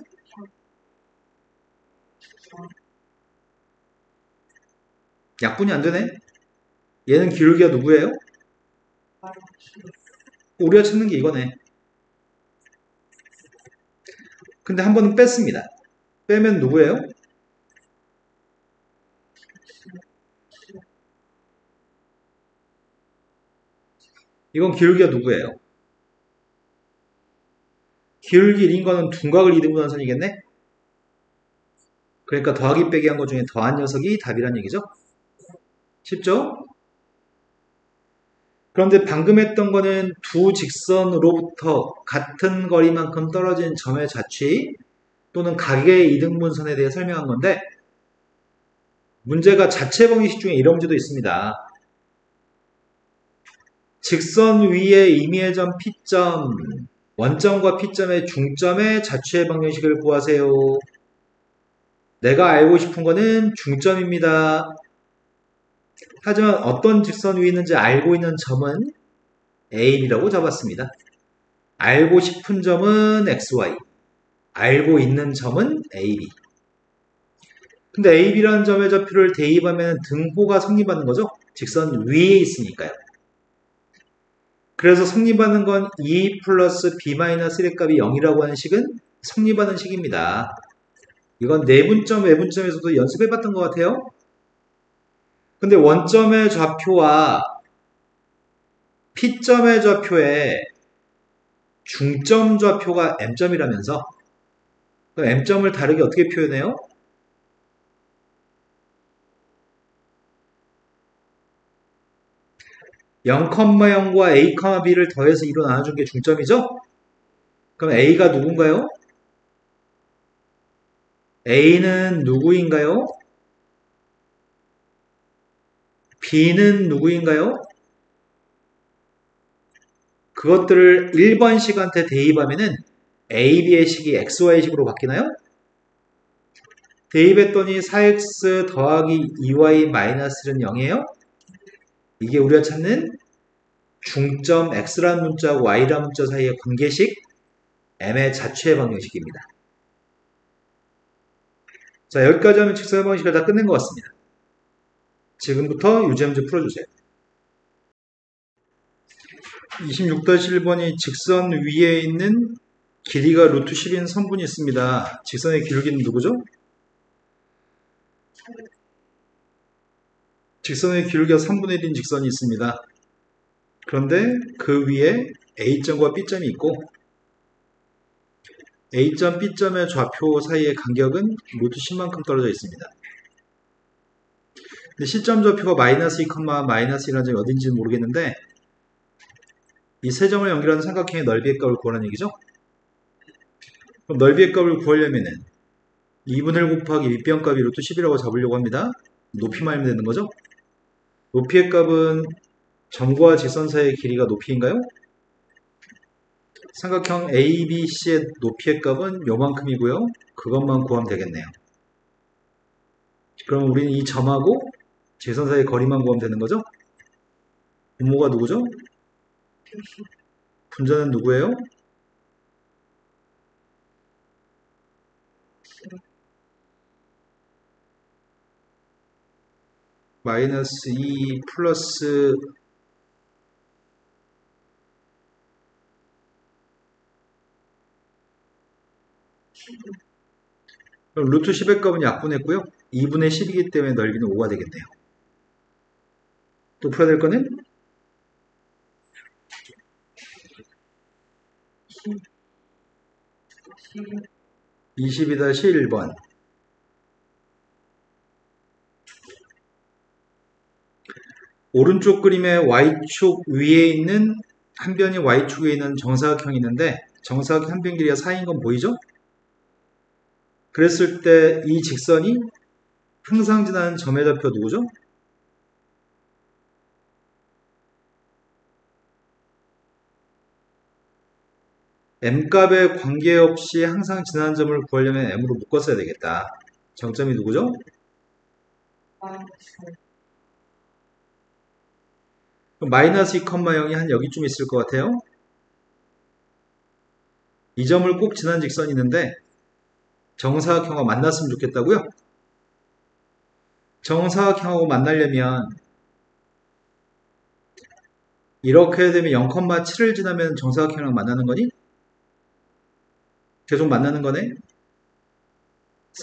약분이 안 되네. 얘는 기울기가 누구예요? 우리가 찾는 게 이거네. 근데 한 번은 뺐습니다. 빼면 누구예요? 이건 기울기가 누구예요? 기울기 1인 거는 둔각을 이등분한 선이겠네? 그러니까 더하기 빼기 한 것 중에 더한 녀석이 답이란 얘기죠? 쉽죠? 그런데 방금 했던 거는 두 직선으로부터 같은 거리만큼 떨어진 점의 자취 또는 각의 이등분선에 대해 설명한 건데 문제가 자체 방정식 중에 이런 문제도 있습니다. 직선 위에 임의의 점 P점, 원점과 P점의 중점의 자취의 방정식을 구하세요. 내가 알고 싶은 거는 중점입니다. 하지만 어떤 직선 위에 있는지 알고 있는 점은 AB라고 잡았습니다. 알고 싶은 점은 XY, 알고 있는 점은 AB. 근데 AB라는 점의 좌표를 대입하면 등호가 성립하는 거죠? 직선 위에 있으니까요. 그래서 성립하는 건 2 플러스 B-1의 값이 0이라고 하는 식은 성립하는 식입니다. 이건 내분점, 외분점에서도 연습해봤던 것 같아요. 근데 원점의 좌표와 P점의 좌표에 중점 좌표가 M점이라면서 그럼 M점을 다르게 어떻게 표현해요? (0,0과 a, b를 더해서 2로 나눠준 게 중점이죠? 그럼 a가 누군가요? a는 누구인가요? b는 누구인가요? 그것들을 1번 식한테 대입하면은 a, b의 식이 xy식으로 바뀌나요? 대입했더니 4x 더하기 2y 마이너스는 0이에요? 이게 우리가 찾는 중점 x라는 문자하고 y라는 문자 사이의 관계식 m의 자취의 방정식입니다. 자, 여기까지 하면 직선의 방정식을 다 끝낸 것 같습니다. 지금부터 유제문제 풀어주세요. 26-1번이 직선 위에 있는 길이가 루트 10인 선분이 있습니다. 직선의 기울기는 누구죠? 직선의 기울기가 3분의 1인 직선이 있습니다. 그런데 그 위에 A점과 B점이 있고 A점, B점의 좌표 사이의 간격은 루트 10만큼 떨어져 있습니다. 근데 시점 좌표가 마이너스 2, 마이너스 1이라는 점이 어딘지는 모르겠는데 이 세 점을 연결하는 삼각형의 넓이의 값을 구하라는 얘기죠. 그럼 넓이의 값을 구하려면은 2분의 1 곱하기 밑변값이 루트 10이라고 잡으려고 합니다. 높이만 알면 되는 거죠. 높이의 값은 점과 직선 사이의 길이가 높이인가요? 삼각형 ABC의 높이의 값은 요만큼이고요. 그것만 구하면 되겠네요. 그럼 우리는 이 점하고 직선 사이의 거리만 구하면 되는 거죠? 분모가 누구죠? 분자는 누구예요? 마이너스 2 플러스 그럼 루트 10의 값은 약분했고요. 2분의 10이기 때문에 넓이는 5가 되겠네요. 또 풀어야 될 거는 22-1번. 오른쪽 그림의 Y축 위에 있는 한 변이 Y축 위에 있는 정사각형이 있는데 정사각형 한 변 길이가 4인 건 보이죠? 그랬을 때 이 직선이 항상 지나는 점의 좌표 누구죠? M값에 관계없이 항상 지나는 점을 구하려면 M으로 묶었어야 되겠다. 정점이 누구죠? 그럼 마이너스 2,0이 한 여기쯤 있을 것 같아요. 이 점을 꼭 지난 직선이 있는데 정사각형과 만났으면 좋겠다고요? 정사각형하고 만나려면 이렇게 되면 0,7을 지나면 정사각형이랑 만나는 거니? 계속 만나는 거네?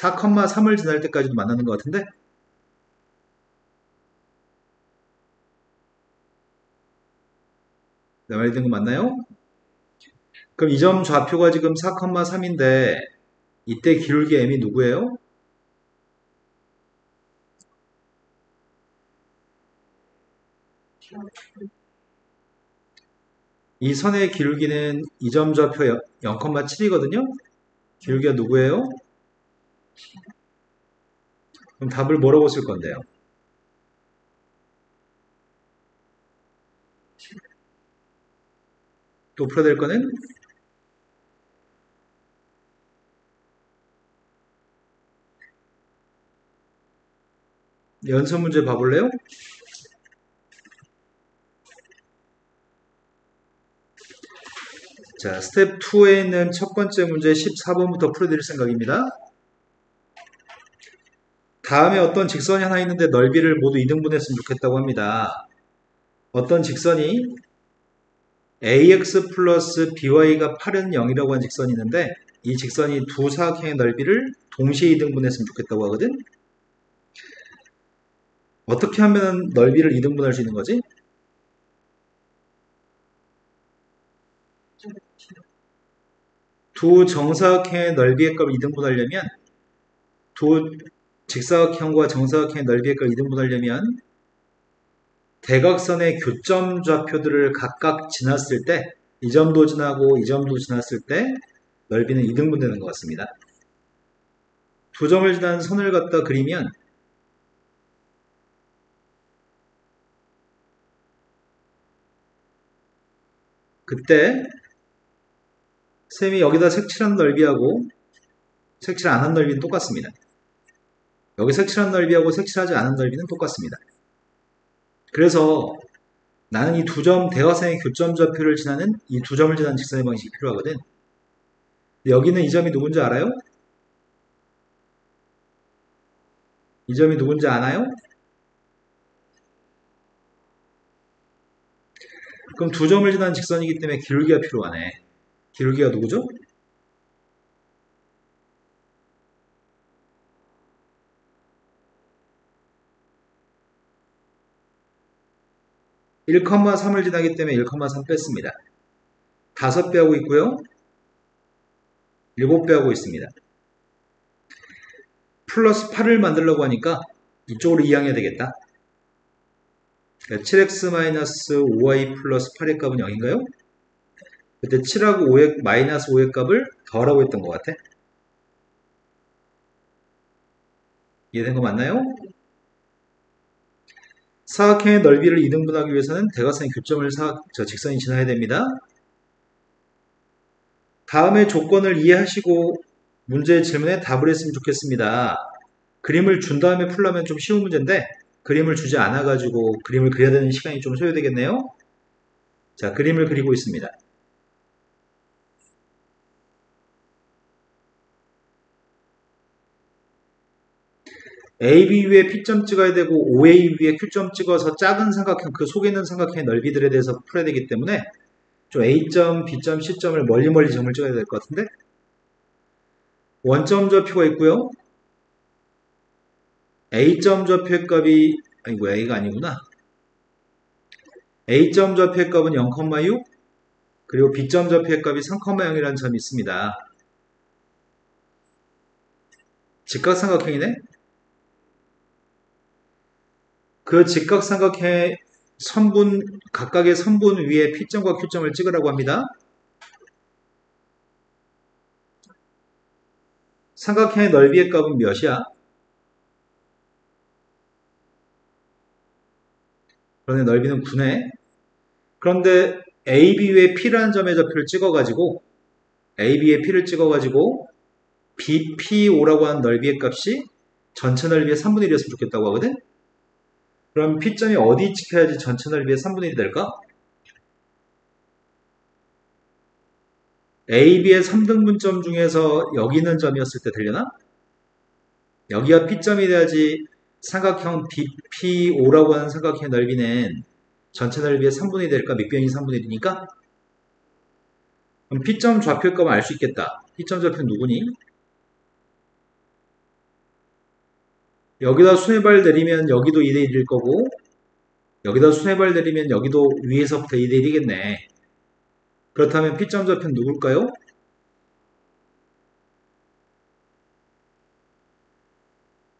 4,3을 지날 때까지도 만나는 것 같은데? 내 말이 된 거 맞나요? 그럼 이 점 좌표가 지금 4,3인데 이때 기울기 m이 누구예요? 이 선의 기울기는 이 점 좌표 0,7이거든요? 기울기가 누구예요? 그럼 답을 뭐라고 쓸 건데요? 또 풀어야 될 거는 연습 문제 봐볼래요? 자, 스텝 2에 있는 첫 번째 문제 14번부터 풀어드릴 생각입니다. 다음에 어떤 직선이 하나 있는데 넓이를 모두 2등분했으면 좋겠다고 합니다. 어떤 직선이 ax 플러스 by가 8은 0이라고 하는 직선이 있는데 이 직선이 두 사각형의 넓이를 동시에 2등분했으면 좋겠다고 하거든. 어떻게 하면 넓이를 2등분할 수 있는 거지? 두 정사각형의 넓이의 값을 2등분하려면 두 직사각형과 정사각형의 넓이의 값을 2등분하려면 대각선의 교점 좌표들을 각각 지났을 때 이 점도 지나고 이 점도 지났을 때 넓이는 2등분 되는 것 같습니다. 두 점을 지난 선을 갖다 그리면 그때 쌤이 여기다 색칠한 넓이하고 색칠 안 한 넓이는 똑같습니다. 여기 색칠한 넓이하고 색칠하지 않은 넓이는 똑같습니다. 그래서 나는 이 두 점 대각선의 교점 좌표를 지나는 이 두 점을 지나는 직선의 방식이 필요하거든. 여기는 이 점이 누군지 알아요? 이 점이 누군지 아나요? 그럼 두 점을 지나는 직선이기 때문에 기울기가 필요하네. 기울기가 누구죠? 1,3을 지나기 때문에 1,3 뺐습니다. 5배 하고 있고요. 7배 하고 있습니다. 플러스 8을 만들려고 하니까 이쪽으로 이항해야 되겠다. 그러니까 7x-5y 플러스 8의 값은 0인가요? 그때 7하고 5의 마이너스 5의 값을 더하라고 했던 것 같아. 이해된 거 맞나요? 사각형의 넓이를 이등분하기 위해서는 대각선의 교점을 직선이 지나야 됩니다. 다음의 조건을 이해하시고 문제의 질문에 답을 했으면 좋겠습니다. 그림을 준 다음에 풀려면 좀 쉬운 문제인데 그림을 주지 않아가지고 그림을 그려야 되는 시간이 좀 소요되겠네요. 자, 그림을 그리고 있습니다. AB 위에 P점 찍어야 되고 OA 위에 Q점 찍어서 작은 삼각형, 그 속에 있는 삼각형의 넓이들에 대해서 풀어야 되기 때문에 좀 A점, B점, C점을 멀리 점을 찍어야 될 것 같은데 원점 좌표가 있고요. A점 좌표의 값이 아니고 A가 아니구나. A점 좌표의 값은 0,6 그리고 B점 좌표의 값이 3,0이라는 점이 있습니다. 직각삼각형이네. 그 직각삼각형의 각각의 선분 위에 P점과 Q점을 찍으라고 합니다. 삼각형의 넓이의 값은 몇이야? 그런데 넓이는 9네. 그런데 AB 위에 P라는 점의 좌표를 찍어가지고 AB의 P를 찍어가지고 BPO라고 하는 넓이의 값이 전체 넓이의 3분의 1이었으면 좋겠다고 하거든? 그럼 P점이 어디 찍혀야지 전체 넓이의 3분의 1이 될까? AB의 3등분점 중에서 여기 있는 점이었을 때 되려나? 여기가 P점이 돼야지 삼각형 BPO라고 하는 삼각형의 넓이는 전체 넓이의 3분의 1이 될까? 밑변이 3분의 1이니까? 그럼 P점 좌표의 값은 알 수 있겠다. P점 좌표는 누구니? 여기다 수뇌발 내리면 여기도 2대 1일 거고 여기다 수뇌발 내리면 여기도 위에서부터 2대 1이겠네. 그렇다면 P점 좌표는 누굴까요?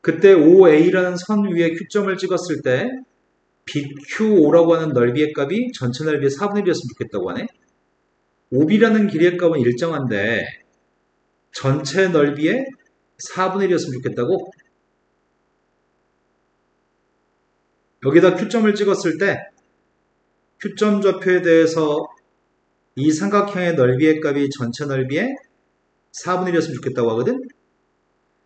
그때 OA라는 선 위에 Q점을 찍었을 때 BQO라고 하는 넓이의 값이 전체 넓이의 4분의 1이었으면 좋겠다고 하네. OB라는 길이의 값은 일정한데 전체 넓이의 4분의 1이었으면 좋겠다고? 여기다 Q점을 찍었을 때 Q점 좌표에 대해서 이 삼각형의 넓이의 값이 전체 넓이의 4분의 1이었으면 좋겠다고 하거든?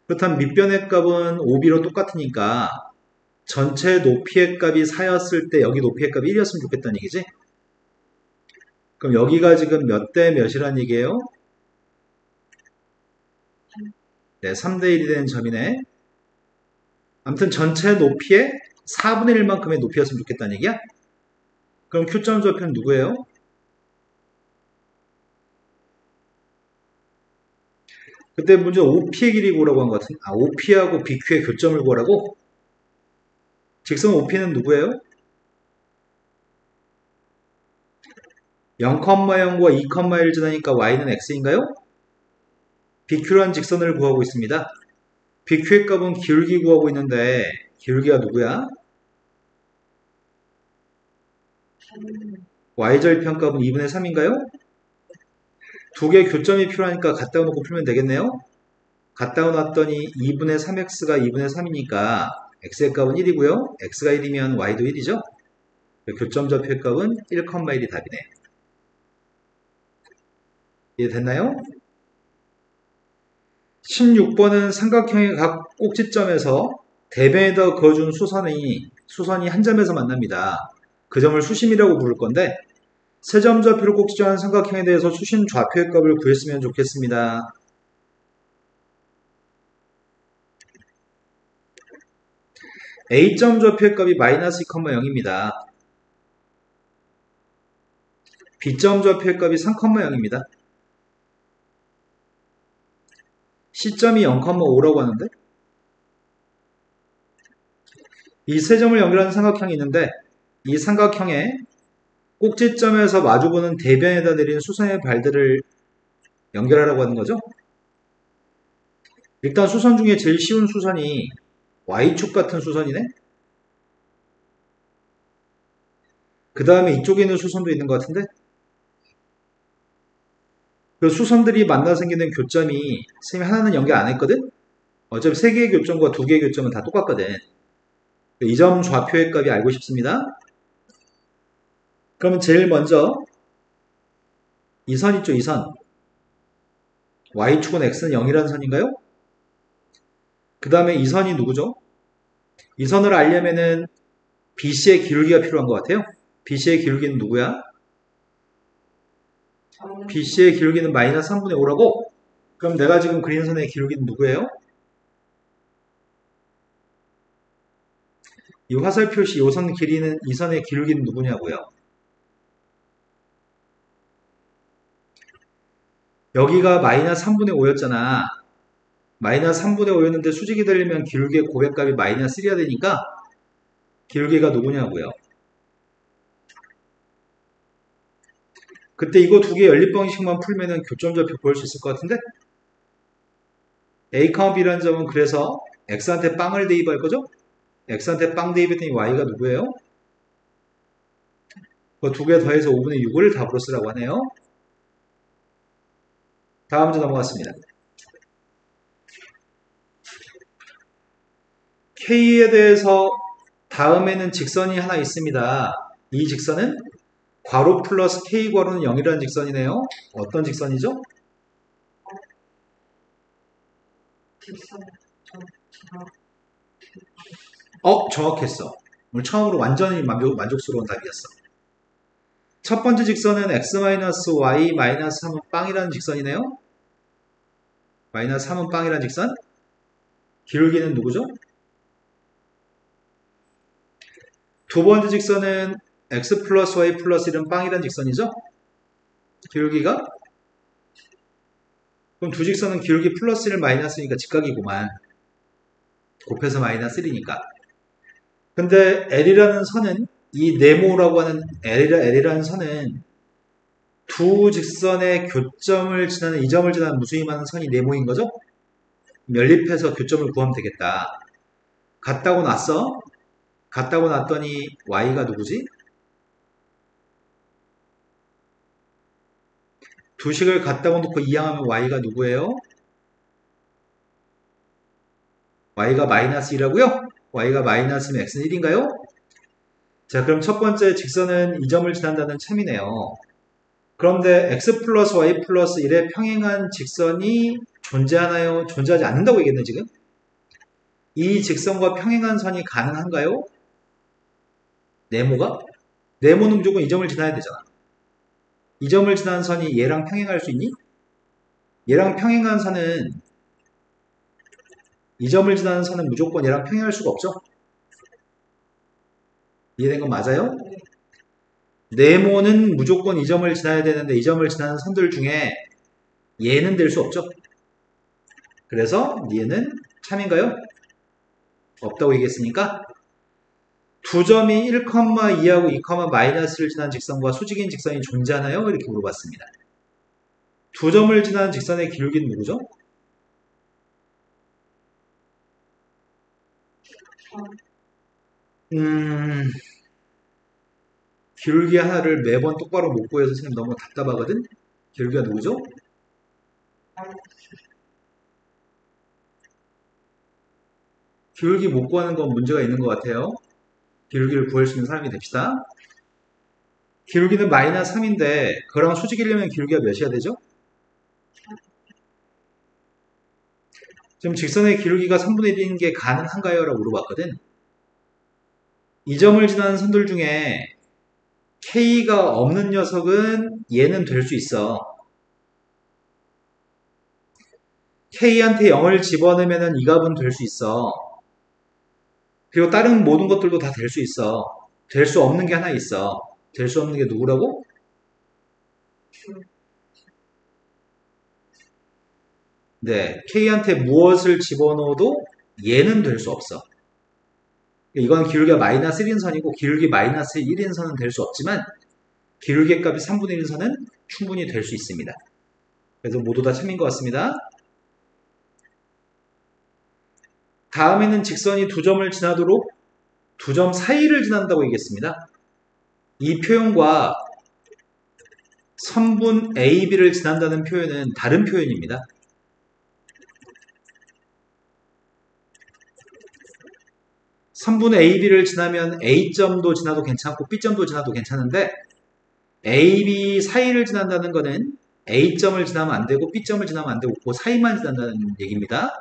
그렇다면 밑변의 값은 OB로 똑같으니까 전체 높이의 값이 4였을 때 여기 높이의 값이 1이었으면 좋겠다는 얘기지? 그럼 여기가 지금 몇 대 몇이란 얘기예요? 네, 3대 1이 되는 점이네. 아무튼 전체 높이의 4분의 1만큼의 높이였으면 좋겠다는 얘기야? 그럼 Q점 좌표는 누구예요? 그때 문제 OP의 길이 구하라고 한 것 같은데, OP하고 BQ의 교점을 구하라고? 직선 OP는 누구예요? 0,0과 2,1을 지나니까 y는 x인가요? BQ라는 직선을 구하고 있습니다. BQ의 값은 기울기 구하고 있는데 기울기가 누구야? y절편 값은 2분의 3인가요? 두 개의 교점이 필요하니까 갖다 놓고 풀면 되겠네요. 갖다 놨더니 2분의 3x가 2분의 3이니까 x의 값은 1이고요. x가 1이면 y도 1이죠. 교점 좌표의 값은 1,1이 답이네. 이해됐나요? 16번은 삼각형의 각 꼭지점에서 대변에다 그어준 수선이 한 점에서 만납니다. 그 점을 수심이라고 부를 건데 세 점 좌표를 꼭지점한 삼각형에 대해서 수심 좌표의 값을 구했으면 좋겠습니다. A점 좌표의 값이 마이너스 2,0입니다. B점 좌표의 값이 3,0입니다. C점이 0,5라고 하는데 이 세 점을 연결하는 삼각형이 있는데 이 삼각형의 꼭지점에서 마주보는 대변에다 내리는 수선의 발들을 연결하라고 하는 거죠. 일단 수선 중에 제일 쉬운 수선이 Y축 같은 수선이네. 그 다음에 이쪽에 있는 수선도 있는 것 같은데, 그 수선들이 만나 생기는 교점이 선생님이 하나는 연결 안 했거든. 어차피 3개의 교점과 2개의 교점은 다 똑같거든. 이 점 좌표의 값이 알고 싶습니다. 그러면 제일 먼저 이 선 있죠, 이 선. Y축은 X는 0이라는 선인가요? 그 다음에 이 선이 누구죠? 이 선을 알려면은 BC의 기울기가 필요한 것 같아요. BC의 기울기는 누구야? BC의 기울기는 마이너스 3분의 5라고? 그럼 내가 지금 그린 선의 기울기는 누구예요? 이 화살 표시 이 선 길이는 이 선의 기울기는 누구냐고요? 여기가 마이너스 3분의 5였잖아. 마이너스 3분의 5였는데 수직이 되려면 기울기의 고백값이 마이너스 1이어야 되니까 기울기가 누구냐고요? 그때 이거 두 개 연립방식만 풀면은 교점좌표 구할 수 있을 것 같은데? A, B라는 점은 그래서 X한테 빵을 대입할 거죠? X한테 빵 대입했더니 Y가 누구예요? 그 두 개 더해서 5분의 6을 답으로 쓰라고 하네요. 다음 문제 넘어갔습니다. K에 대해서 다음에는 직선이 하나 있습니다. 이 직선은 괄호 플러스 K 괄호는 0이라는 직선이네요. 어떤 직선이죠? 정확했어. 오늘 처음으로 완전히 만족스러운 답이었어. 첫 번째 직선은 x-y-3은 빵이라는 직선이네요. 마이너스 3은 빵이라는 직선. 기울기는 누구죠? 두 번째 직선은 x 플러스 y 플러스 1은 빵이라는 직선이죠. 기울기가? 그럼 두 직선은 기울기 플러스 1 마이너스니까 직각이구만. 곱해서 마이너스 1이니까. 근데 L이라는 선은 이 네모라고 하는 L이라는 선은 두 직선의 교점을 지나는 이 점을 지나는 무수히 많은 선이 네모인 거죠? 연립해서 교점을 구하면 되겠다. 같다고 놨어? 같다고 놨더니 Y가 누구지? 두 식을 같다고 놓고 이항하면 Y가 누구예요? Y가 마이너스 2라고요? Y가 마이너스면 X는 1인가요? 자, 그럼 첫 번째 직선은 이 점을 지난다는 참이네요. 그런데 x 플러스 y 플러스 1의 평행한 직선이 존재하나요? 존재하지 않는다고 얘기했네, 지금? 이 직선과 평행한 선이 가능한가요? 네모가? 네모는 무조건 이 점을 지나야 되잖아. 이 점을 지난 선이 얘랑 평행할 수 있니? 얘랑 평행한 선은 이 점을 지나는 선은 무조건 얘랑 평행할 수가 없죠? 이해된 건 맞아요? 네모는 무조건 이 점을 지나야 되는데 이 점을 지나는 선들 중에 얘는 될 수 없죠? 그래서 얘는 참인가요? 없다고 얘기했으니까 두 점이 1,2하고 2, 마이너스를 지난 직선과 수직인 직선이 존재하나요? 이렇게 물어봤습니다. 두 점을 지난 직선의 기울기는 누구죠? 기울기 하나를 매번 똑바로 못 구해서 선생님 너무 답답하거든? 기울기가 누구죠? 기울기 못 구하는 건 문제가 있는 것 같아요. 기울기를 구할 수 있는 사람이 됩시다. 기울기는 마이너스 3인데 그랑 수직이려면 기울기가 몇이야 되죠? 지금 직선의 기울기가 3분의 1인 게 가능한가요? 라고 물어봤거든. 이 점을 지나는 선들 중에 K가 없는 녀석은 얘는 될 수 있어. K한테 0을 집어넣으면 이 값은 될 수 있어. 그리고 다른 모든 것들도 다 될 수 있어. 될 수 없는 게 하나 있어. 될 수 없는 게 누구라고? 네, K한테 무엇을 집어넣어도 얘는 될 수 없어. 이건 기울기가 마이너스 1인 선이고 기울기 마이너스 1인 선은 될 수 없지만 기울기의 값이 3분의 1선은 충분히 될 수 있습니다. 그래서 모두 다 참인 것 같습니다. 다음에는 직선이 두 점을 지나도록 두 점 사이를 지난다고 얘기했습니다. 이 표현과 선분 AB를 지난다는 표현은 다른 표현입니다. 선분 AB를 지나면 A점도 지나도 괜찮고 B점도 지나도 괜찮은데 AB 사이를 지난다는 것은 A점을 지나면 안 되고 B점을 지나면 안 되고 그 사이만 지난다는 얘기입니다.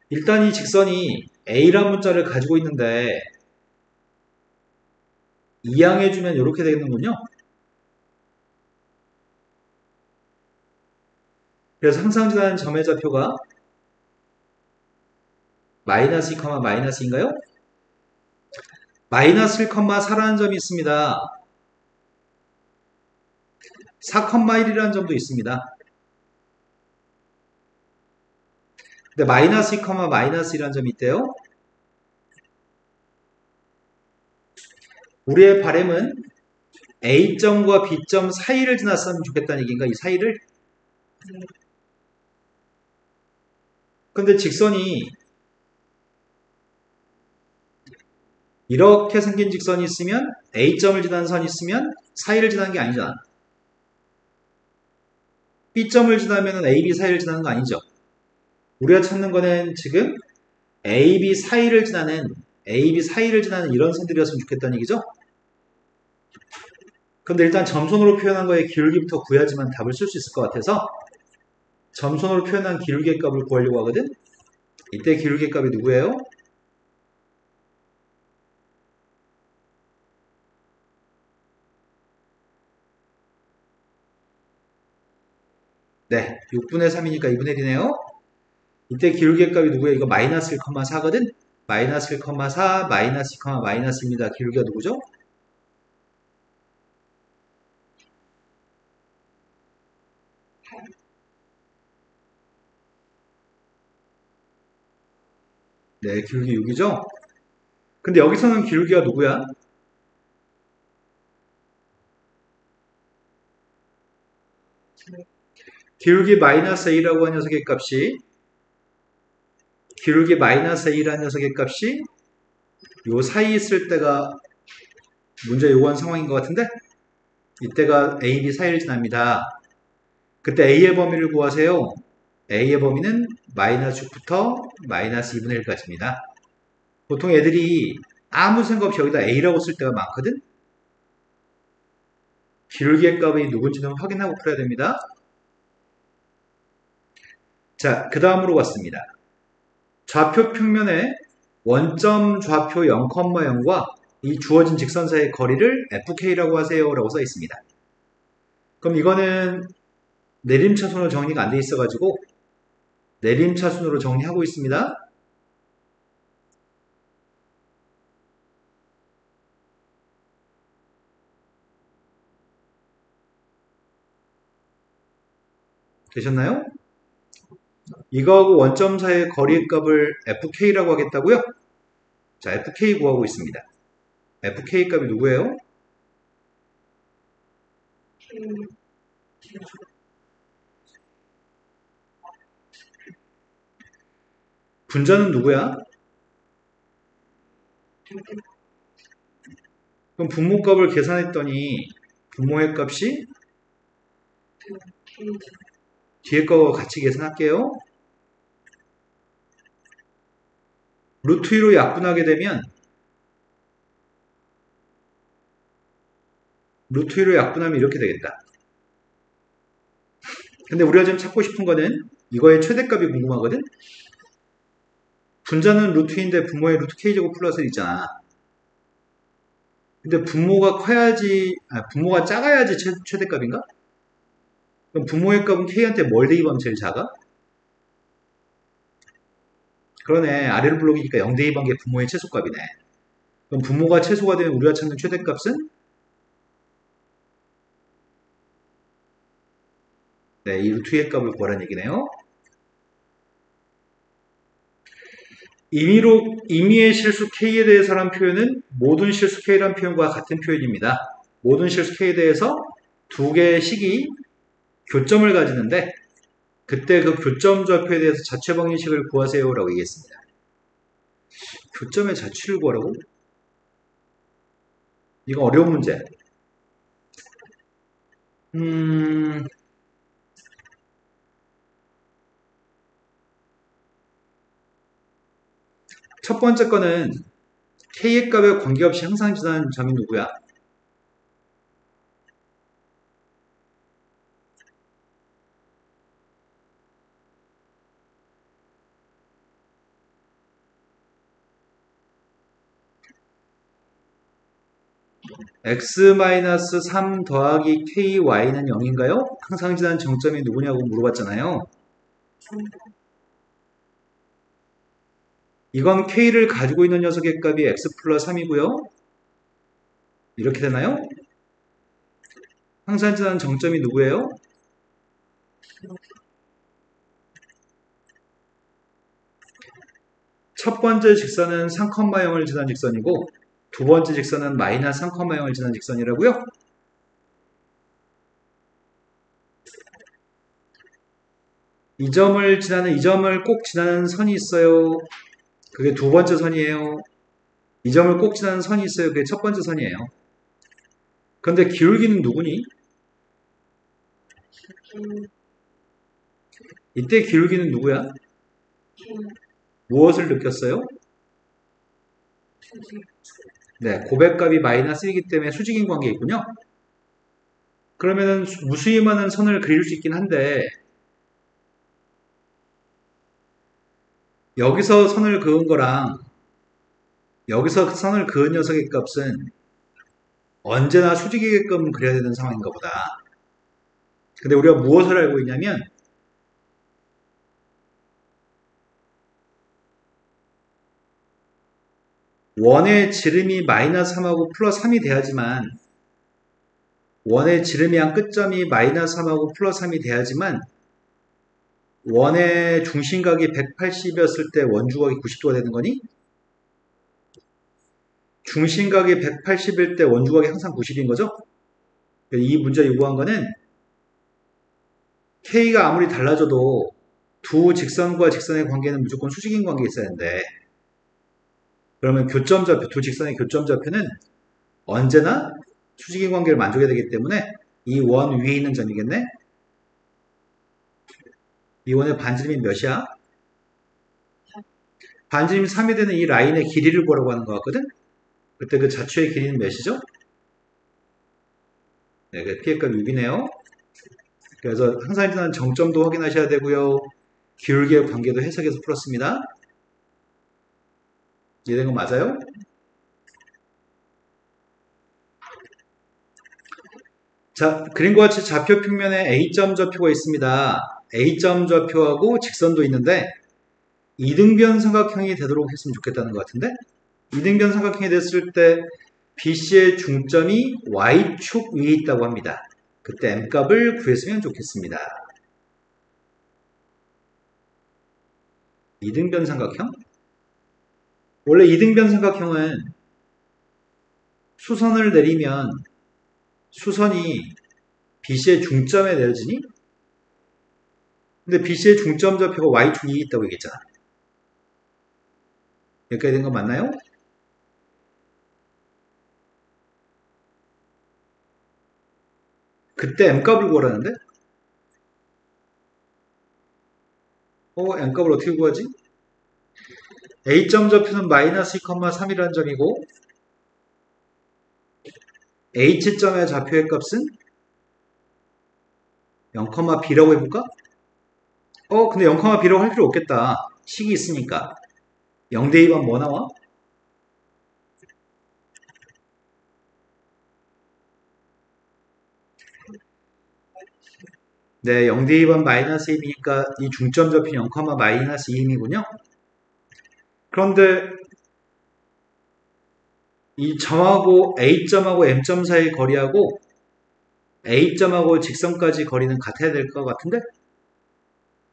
일단 이 직선이 A라는 문자를 가지고 있는데 이항해주면 이렇게 되겠는군요. 그래서 항상 지나는 점의 좌표가 마이너스 2, 마이너스인가요? 마이너스 1, 4라는 점이 있습니다. 4, 1이라는 점도 있습니다. 근데 마이너스 2, 마이너스 1이라는 점이 있대요. 우리의 바램은 A점과 B점 사이를 지났으면 좋겠다는 얘기인가? 이 사이를? 근데 직선이 이렇게 생긴 직선이 있으면 A점을 지나는 선이 있으면 사이를 지나는 게 아니잖아. B점을 지나면 AB 사이를 지나는 거 아니죠. 우리가 찾는 거는 지금 AB 사이를 지나는 이런 선들이었으면 좋겠다는 얘기죠. 근데 일단 점선으로 표현한 거에 기울기부터 구해야지만 답을 쓸 수 있을 것 같아서 점선으로 표현한 기울기의 값을 구하려고 하거든. 이때 기울기의 값이 누구예요? 네, 6분의 3이니까 2분의 1이네요. 이때 기울기의 값이 누구예요? 이거 마이너스 1,4거든? 마이너스 1,4, 마이너스 2, 마이너스입니다. 기울기가 누구죠? 네, 기울기 6이죠? 근데 여기서는 기울기가 누구야? 기울기 마이너스 a라고 하는 녀석의 값이 기울기 마이너스 a라는 녀석의 값이 요 사이에 있을 때가 문제 요구한 상황인 것 같은데 이때가 a, b 사이를 지납니다. 그때 a의 범위를 구하세요. a의 범위는 마이너스 6부터 마이너스 2분의 1까지입니다. 보통 애들이 아무 생각 없이 여기다 a라고 쓸 때가 많거든. 기울기의 값이 누군지는 확인하고 풀어야 됩니다. 자, 그 다음으로 갔습니다. 좌표 평면에 원점 좌표 0,0과 이 주어진 직선 사이의 거리를 fk라고 하세요 라고 써 있습니다. 그럼 이거는 내림차순으로 정리가 안 돼 있어가지고 내림차순으로 정리하고 있습니다. 되셨나요? 이거하고 원점 사이의 거리의 값을 fk라고 하겠다고요? 자, fk 구하고 있습니다. fk 값이 누구예요? 분자는 누구야? 그럼 분모 값을 계산했더니 분모의 값이 뒤에 거와 같이 계산할게요. 루트 2로 약분하게 되면 루트 2로 약분하면 이렇게 되겠다. 근데 우리가 지금 찾고 싶은 거는 이거의 최대값이 궁금하거든? 분자는 루트 2인데 분모에 루트 k제곱 플러스 1 있잖아. 근데 분모가 커야지, 분모가 작아야지 최대값인가? 그럼 분모의 값은 k한테 뭘 대입하면 제일 작아? 그러네. 아래로 블록이니까 0 대입한 게 분모의 최소값이네. 그럼 분모가 최소가 되면 우리가 찾는 최대값은? 네, 이 루트 2의 값을 구하라는 얘기네요. 임의의 실수 K에 대해서란 표현은 모든 실수 K란 표현과 같은 표현입니다. 모든 실수 K에 대해서 두 개의 식이 교점을 가지는데 그때 그 교점 좌표에 대해서 자체 방정식을 구하세요라고 얘기했습니다. 교점의 자취를 구하라고? 이거 어려운 문제. 첫 번째 거는 K의 값에 관계없이 항상 지나는 점이 누구야? x-3 더하기 ky는 0인가요? 항상 지나는 정점이 누구냐고 물어봤잖아요. 이건 k를 가지고 있는 녀석의 값이 x 플러스 3이고요. 이렇게 되나요? 항상 지나는 정점이 누구예요? 첫 번째 직선은 3,0을 지난 직선이고 두 번째 직선은 마이너스 3,0을 지난 직선이라고요? 이 점을 꼭 지나는 선이 있어요. 그게 두 번째 선이에요. 이 점을 꼭 지나는 선이 있어요. 그게 첫 번째 선이에요. 그런데 기울기는 누구니? 이때 기울기는 누구야? 무엇을 느꼈어요? 네, 고백값이 마이너스 1이기 때문에 수직인 관계에 있군요. 그러면은 무수히 많은 선을 그릴 수 있긴 한데 여기서 선을 그은 거랑 여기서 선을 그은 녀석의 값은 언제나 수직이게끔 그려야 되는 상황인가 보다. 근데 우리가 무엇을 알고 있냐면 원의 지름이 마이너스 3하고 플러스 3이 돼야지만 원의 지름이 한 끝점이 마이너스 3하고 플러스 3이 돼야지만 원의 중심각이 180이었을 때 원주각이 90도가 되는 거니? 중심각이 180일 때 원주각이 항상 90인 거죠? 이 문제 요구한 거는 K가 아무리 달라져도 두 직선과 직선의 관계는 무조건 수직인 관계에 있어야 하는데 그러면 교점좌표, 두 직선의 교점좌표는 언제나 수직인 관계를 만족해야 되기 때문에 이 원 위에 있는 점이겠네? 이 원의 반지름이 몇이야? 반지름이 3이 되는 이 라인의 길이를 구하라고 하는 것 같거든? 그때 그 자초의 길이는 몇이죠? 네, 그 P값 6이네요. 그래서 항상 지나는 정점도 확인하셔야 되고요. 기울기의 관계도 해석해서 풀었습니다. 이해된 거 맞아요? 자, 그림과 같이 좌표 평면에 A점 좌표가 있습니다. A점 좌표하고 직선도 있는데 이등변 삼각형이 되도록 했으면 좋겠다는 것 같은데 이등변 삼각형이 됐을 때 BC의 중점이 Y축 위에 있다고 합니다. 그때 M값을 구했으면 좋겠습니다. 이등변 삼각형? 원래 이등변 삼각형은 수선을 내리면 수선이 BC의 중점에 내려지니? 근데 BC의 중점 좌표가 Y축 위에 있다고 얘기했잖아. 여기까지 된 거 맞나요? 그때 M값을 구하라는데? M값을 어떻게 구하지? A점 좌표는 마이너스 2,3이라는 점이고 H점의 좌표의 값은 0,B라고 해볼까? 근데 0,B라고 할 필요 없겠다. 식이 있으니까. 0대 2번 뭐 나와? 네, 0대 2번 마이너스 1이니까 이 중점 좌표 0, 마이너스 2임이군요. 그런데 이 점하고 A점하고 M점 사이 거리하고 A점하고 직선까지 거리는 같아야 될 것 같은데?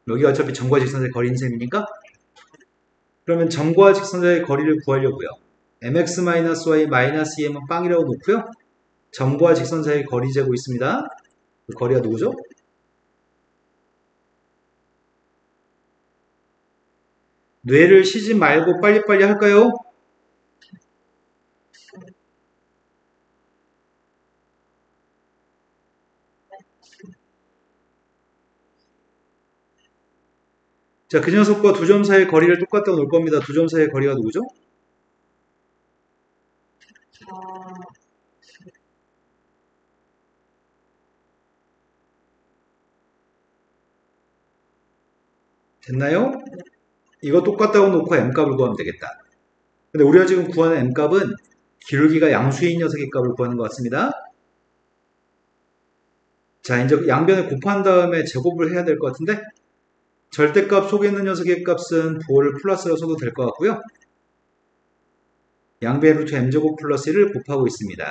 여기 어차피 점과 직선의 거리인 셈이니까 그러면 점과 직선 사이의 거리를 구하려고요. mx-y-2m은 빵이라고 놓고요. 점과 직선 사이의 거리 재고 있습니다. 그 거리가 누구죠? 뇌를 쉬지 말고 빨리빨리 할까요? 자, 그 녀석과 두 점 사이의 거리를 똑같다고 놓을 겁니다. 두 점 사이의 거리가 누구죠? 됐나요? 이거 똑같다고 놓고 m값을 구하면 되겠다. 근데 우리가 지금 구하는 m값은 기울기가 양수인 녀석의 값을 구하는 것 같습니다. 자, 이제 양변을 곱한 다음에 제곱을 해야 될 것 같은데 절대값 속에 있는 녀석의 값은 부호를 플러스로 써도 될 것 같고요. 양변 루트 m제곱 플러스 1을 곱하고 있습니다.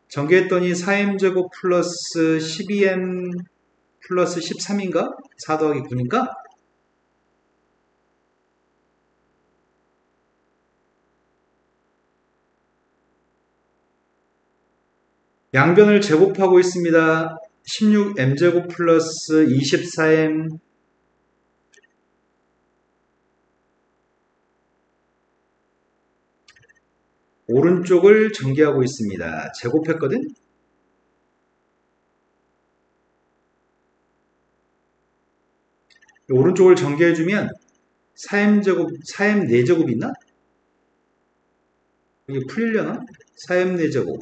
전개했더니 4m제곱 플러스 12m 플러스 13인가? 4 더하기 9니까? 양변을 제곱하고 있습니다. 16m제곱 플러스 24m 오른쪽을 전개하고 있습니다. 제곱했거든? 오른쪽을 전개해주면 4m제곱, 4m 4제곱 있나? 이게 풀리려나? 4m 4제곱.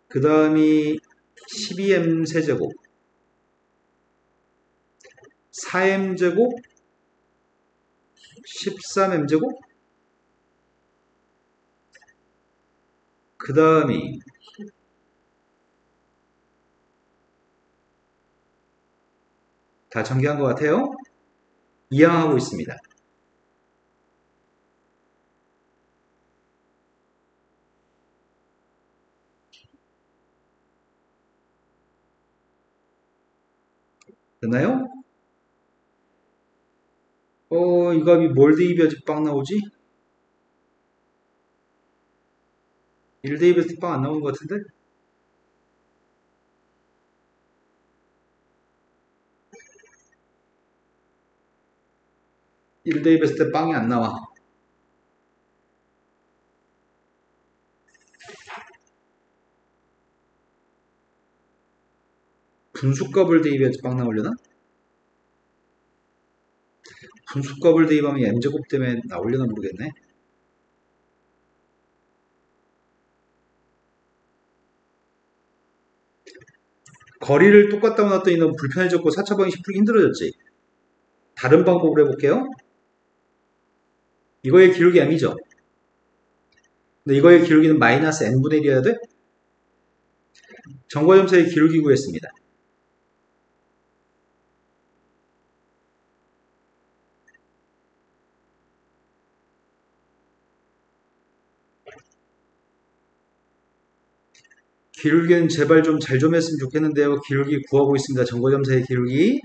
그 다음이 12m 세제곱. 4m제곱, 13m제곱. 그 다음이 다 전개한 것 같아요. 이항하고 있습니다. 됐나요? 이 값이 뭘 대입해야지 빵 나오지? 1 대입해서 빵 안 나오는 것 같은데? 1 대입했을 때 빵이 안 나와. 분수값을 대입해야지 빵 나오려나? 분수값을 대입하면 m제곱 때문에 나오려나 모르겠네. 거리를 똑같다고 놨더니 너무 불편해졌고 4차 방식 풀기 힘들어졌지. 다른 방법으로 해볼게요. 이거의 기울기 m이죠. 근데 이거의 기울기는 마이너스 n분의 1이어야 돼? 점과 점 사이의 기울기 구했습니다. 기울기는 제발 좀 잘 좀 했으면 좋겠는데요. 기울기 구하고 있습니다. 점과 점 사이의 기울기.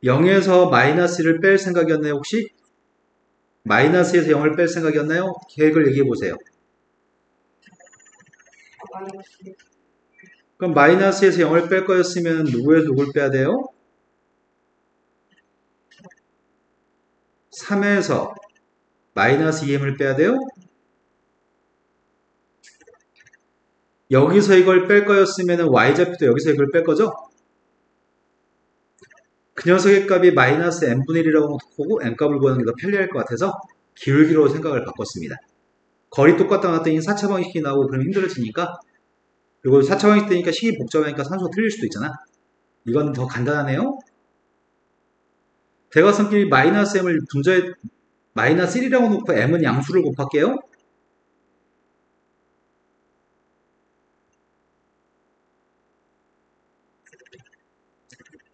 (0에서) 마이너스를 뺄 생각이었나요 혹시? 마이너스에서 0을 뺄 생각이었나요? 계획을 얘기해 보세요. 그럼 마이너스에서 0을 뺄 거였으면 누구에서 누굴 빼야 돼요? 3에서 마이너스 2m을 빼야 돼요? 여기서 이걸 뺄 거였으면 y좌표도 여기서 이걸 뺄 거죠? 그 녀석의 값이 마이너스 n분의 1이라고 보고 n값을 구하는 게 더 편리할 것 같아서 기울기로 생각을 바꿨습니다. 거리 똑같다 놨더니 4차 방식이 나오고 그러면 힘들어지니까, 그리고 4차 방식 되니까 식이 복잡하니까 산수가 틀릴 수도 있잖아. 이건 더 간단하네요. 대각선끼리 마이너스 m을 분자에 마이너스 1이라고 놓고 m은 양수를 곱할게요.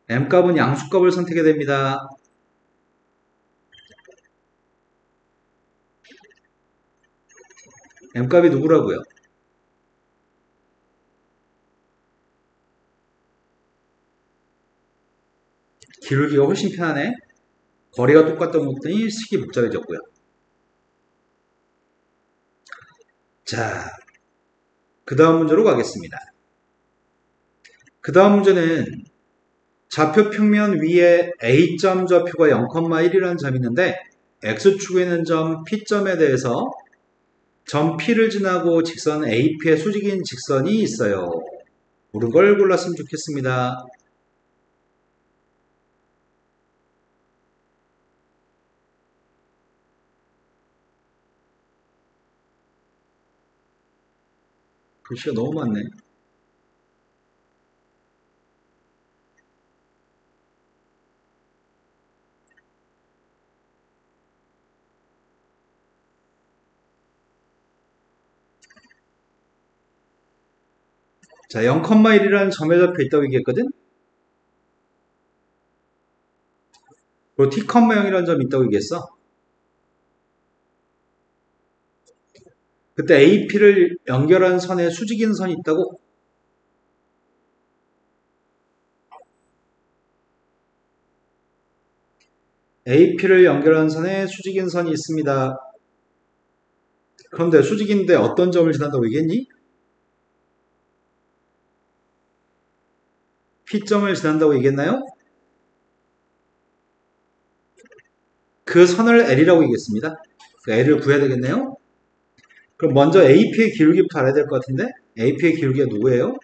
m값은 양수값을 선택해야 됩니다. m값이 누구라고요? 기울기가 훨씬 편하네. 거리가 똑같던 것들이 식이 복잡해졌고요. 자, 그 다음 문제로 가겠습니다. 그 다음 문제는 좌표 평면 위에 A점 좌표가 0,1이라는 점이 있는데 X축에 있는 점 P점에 대해서 점 P를 지나고 직선 AP의 수직인 직선이 있어요. 옳은 걸 골랐으면 좋겠습니다. 글씨가 너무 많네. 자, 0,1이라는 점에 잡혀 있다고 얘기했거든? 그리고 T,0이라는 점이 있다고 얘기했어. 그때 AP를 연결한 선에 수직인 선이 있다고? AP를 연결한 선에 수직인 선이 있습니다. 그런데 수직인데 어떤 점을 지난다고 얘기했니? P점을 지난다고 얘기했나요? 그 선을 L이라고 얘기했습니다. 그 L을 구해야 되겠네요. 그럼 먼저 AP의 기울기부터 알아야 될 것 같은데 AP의 기울기가 누구예요?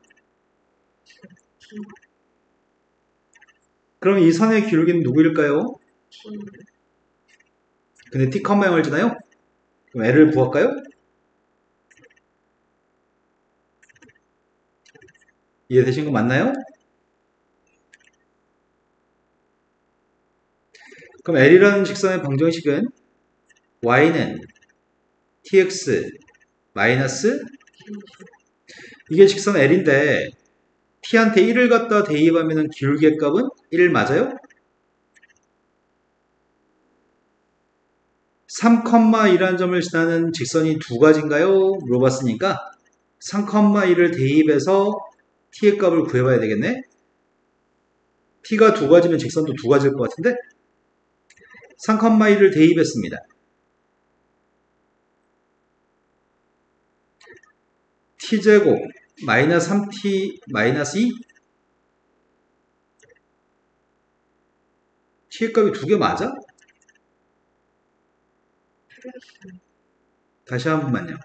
그럼 이 선의 기울기는 누구일까요? 근데 T, 0을 지나요? 그럼 L을 구할까요? 이해되신 거 맞나요? 그럼 L이라는 직선의 방정식은 Y는 TX 마이너스 이게 직선 L인데 T한테 1을 갖다 대입하면 기울기의 값은 1 맞아요? 3,2라는 점을 지나는 직선이 두 가지인가요? 물어봤으니까 3,1을 대입해서 T의 값을 구해봐야 되겠네? T가 두 가지면 직선도 두 가지일 것 같은데 3,1을 대입했습니다. T제곱 마이너스 3T 마이너스 2 T의 값이 두 개 맞아? 다시 한 번만요.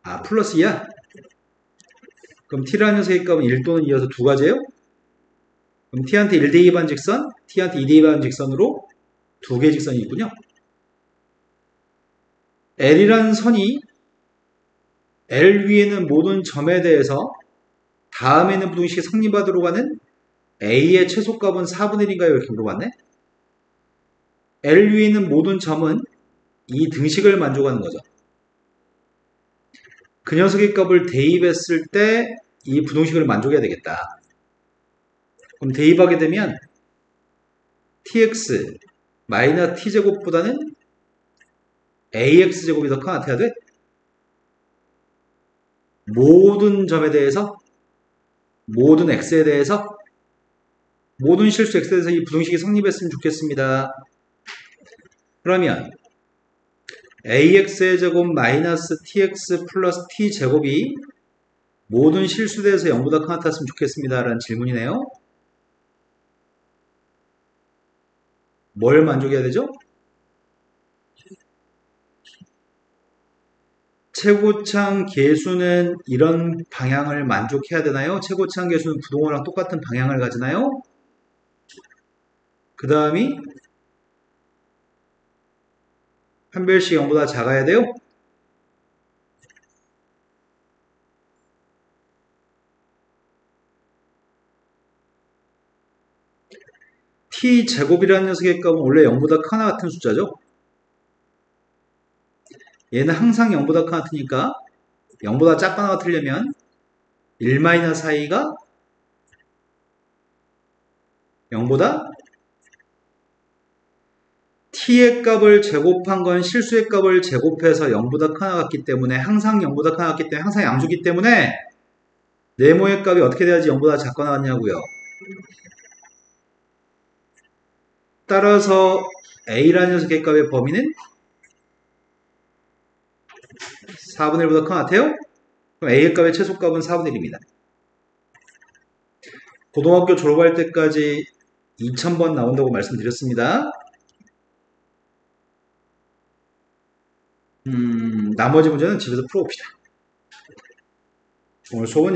아, 플러스 2야? 그럼 T라는 녀석의 값은 1 또는 2여서 두 가지예요? 그럼 T한테 1 대입한 직선, T한테 2 대입한 직선으로 두 개의 직선이 있군요. L이라는 선이 L 위에 있는 모든 점에 대해서 다음에 있는 부등식이 성립하도록 하는 A의 최소값은 4분의 1인가요? 이렇게 물어봤네. L 위에 있는 모든 점은 이 등식을 만족하는 거죠. 그 녀석의 값을 대입했을 때 이 부등식을 만족해야 되겠다. 그럼 대입하게 되면 tx 마이너스 t제곱보다는 ax제곱이 더 커? 어떻게 해야 돼? 모든 점에 대해서 모든 x에 대해서 모든 실수 x에 대해서 이 부등식이 성립했으면 좋겠습니다. 그러면 ax의 제곱 마이너스 tx 플러스 t제곱이 모든 실수에 대해서 0보다 큰 같았으면 좋겠습니다. 라는 질문이네요. 뭘 만족해야 되죠? 최고창 계수는 이런 방향을 만족해야 되나요? 최고창 계수는 부동호랑 똑같은 방향을 가지나요? 그 다음이 판별식 0보다 작아야 돼요? t제곱이라는 녀석의 값은 원래 0보다 크나 같은 숫자죠? 얘는 항상 0보다 큰 같으니까 0보다 작거나 같으려면 1-i가 0보다 t의 값을 제곱한 건 실수의 값을 제곱해서 0보다 크나 같기 때문에 항상 0보다 크나 같기 때문에 항상 양수기 때문에 네모의 값이 어떻게 돼야지 0보다 작거나 같냐고요. 따라서 a라는 녀석의 값의 범위는 4분의 1보다 큰 것 같아요? 그럼 a의 값의 최소값은 4분의 1입니다. 고등학교 졸업할 때까지 2000번 나온다고 말씀드렸습니다. 나머지 문제는 집에서 풀어봅시다. 오늘 수업은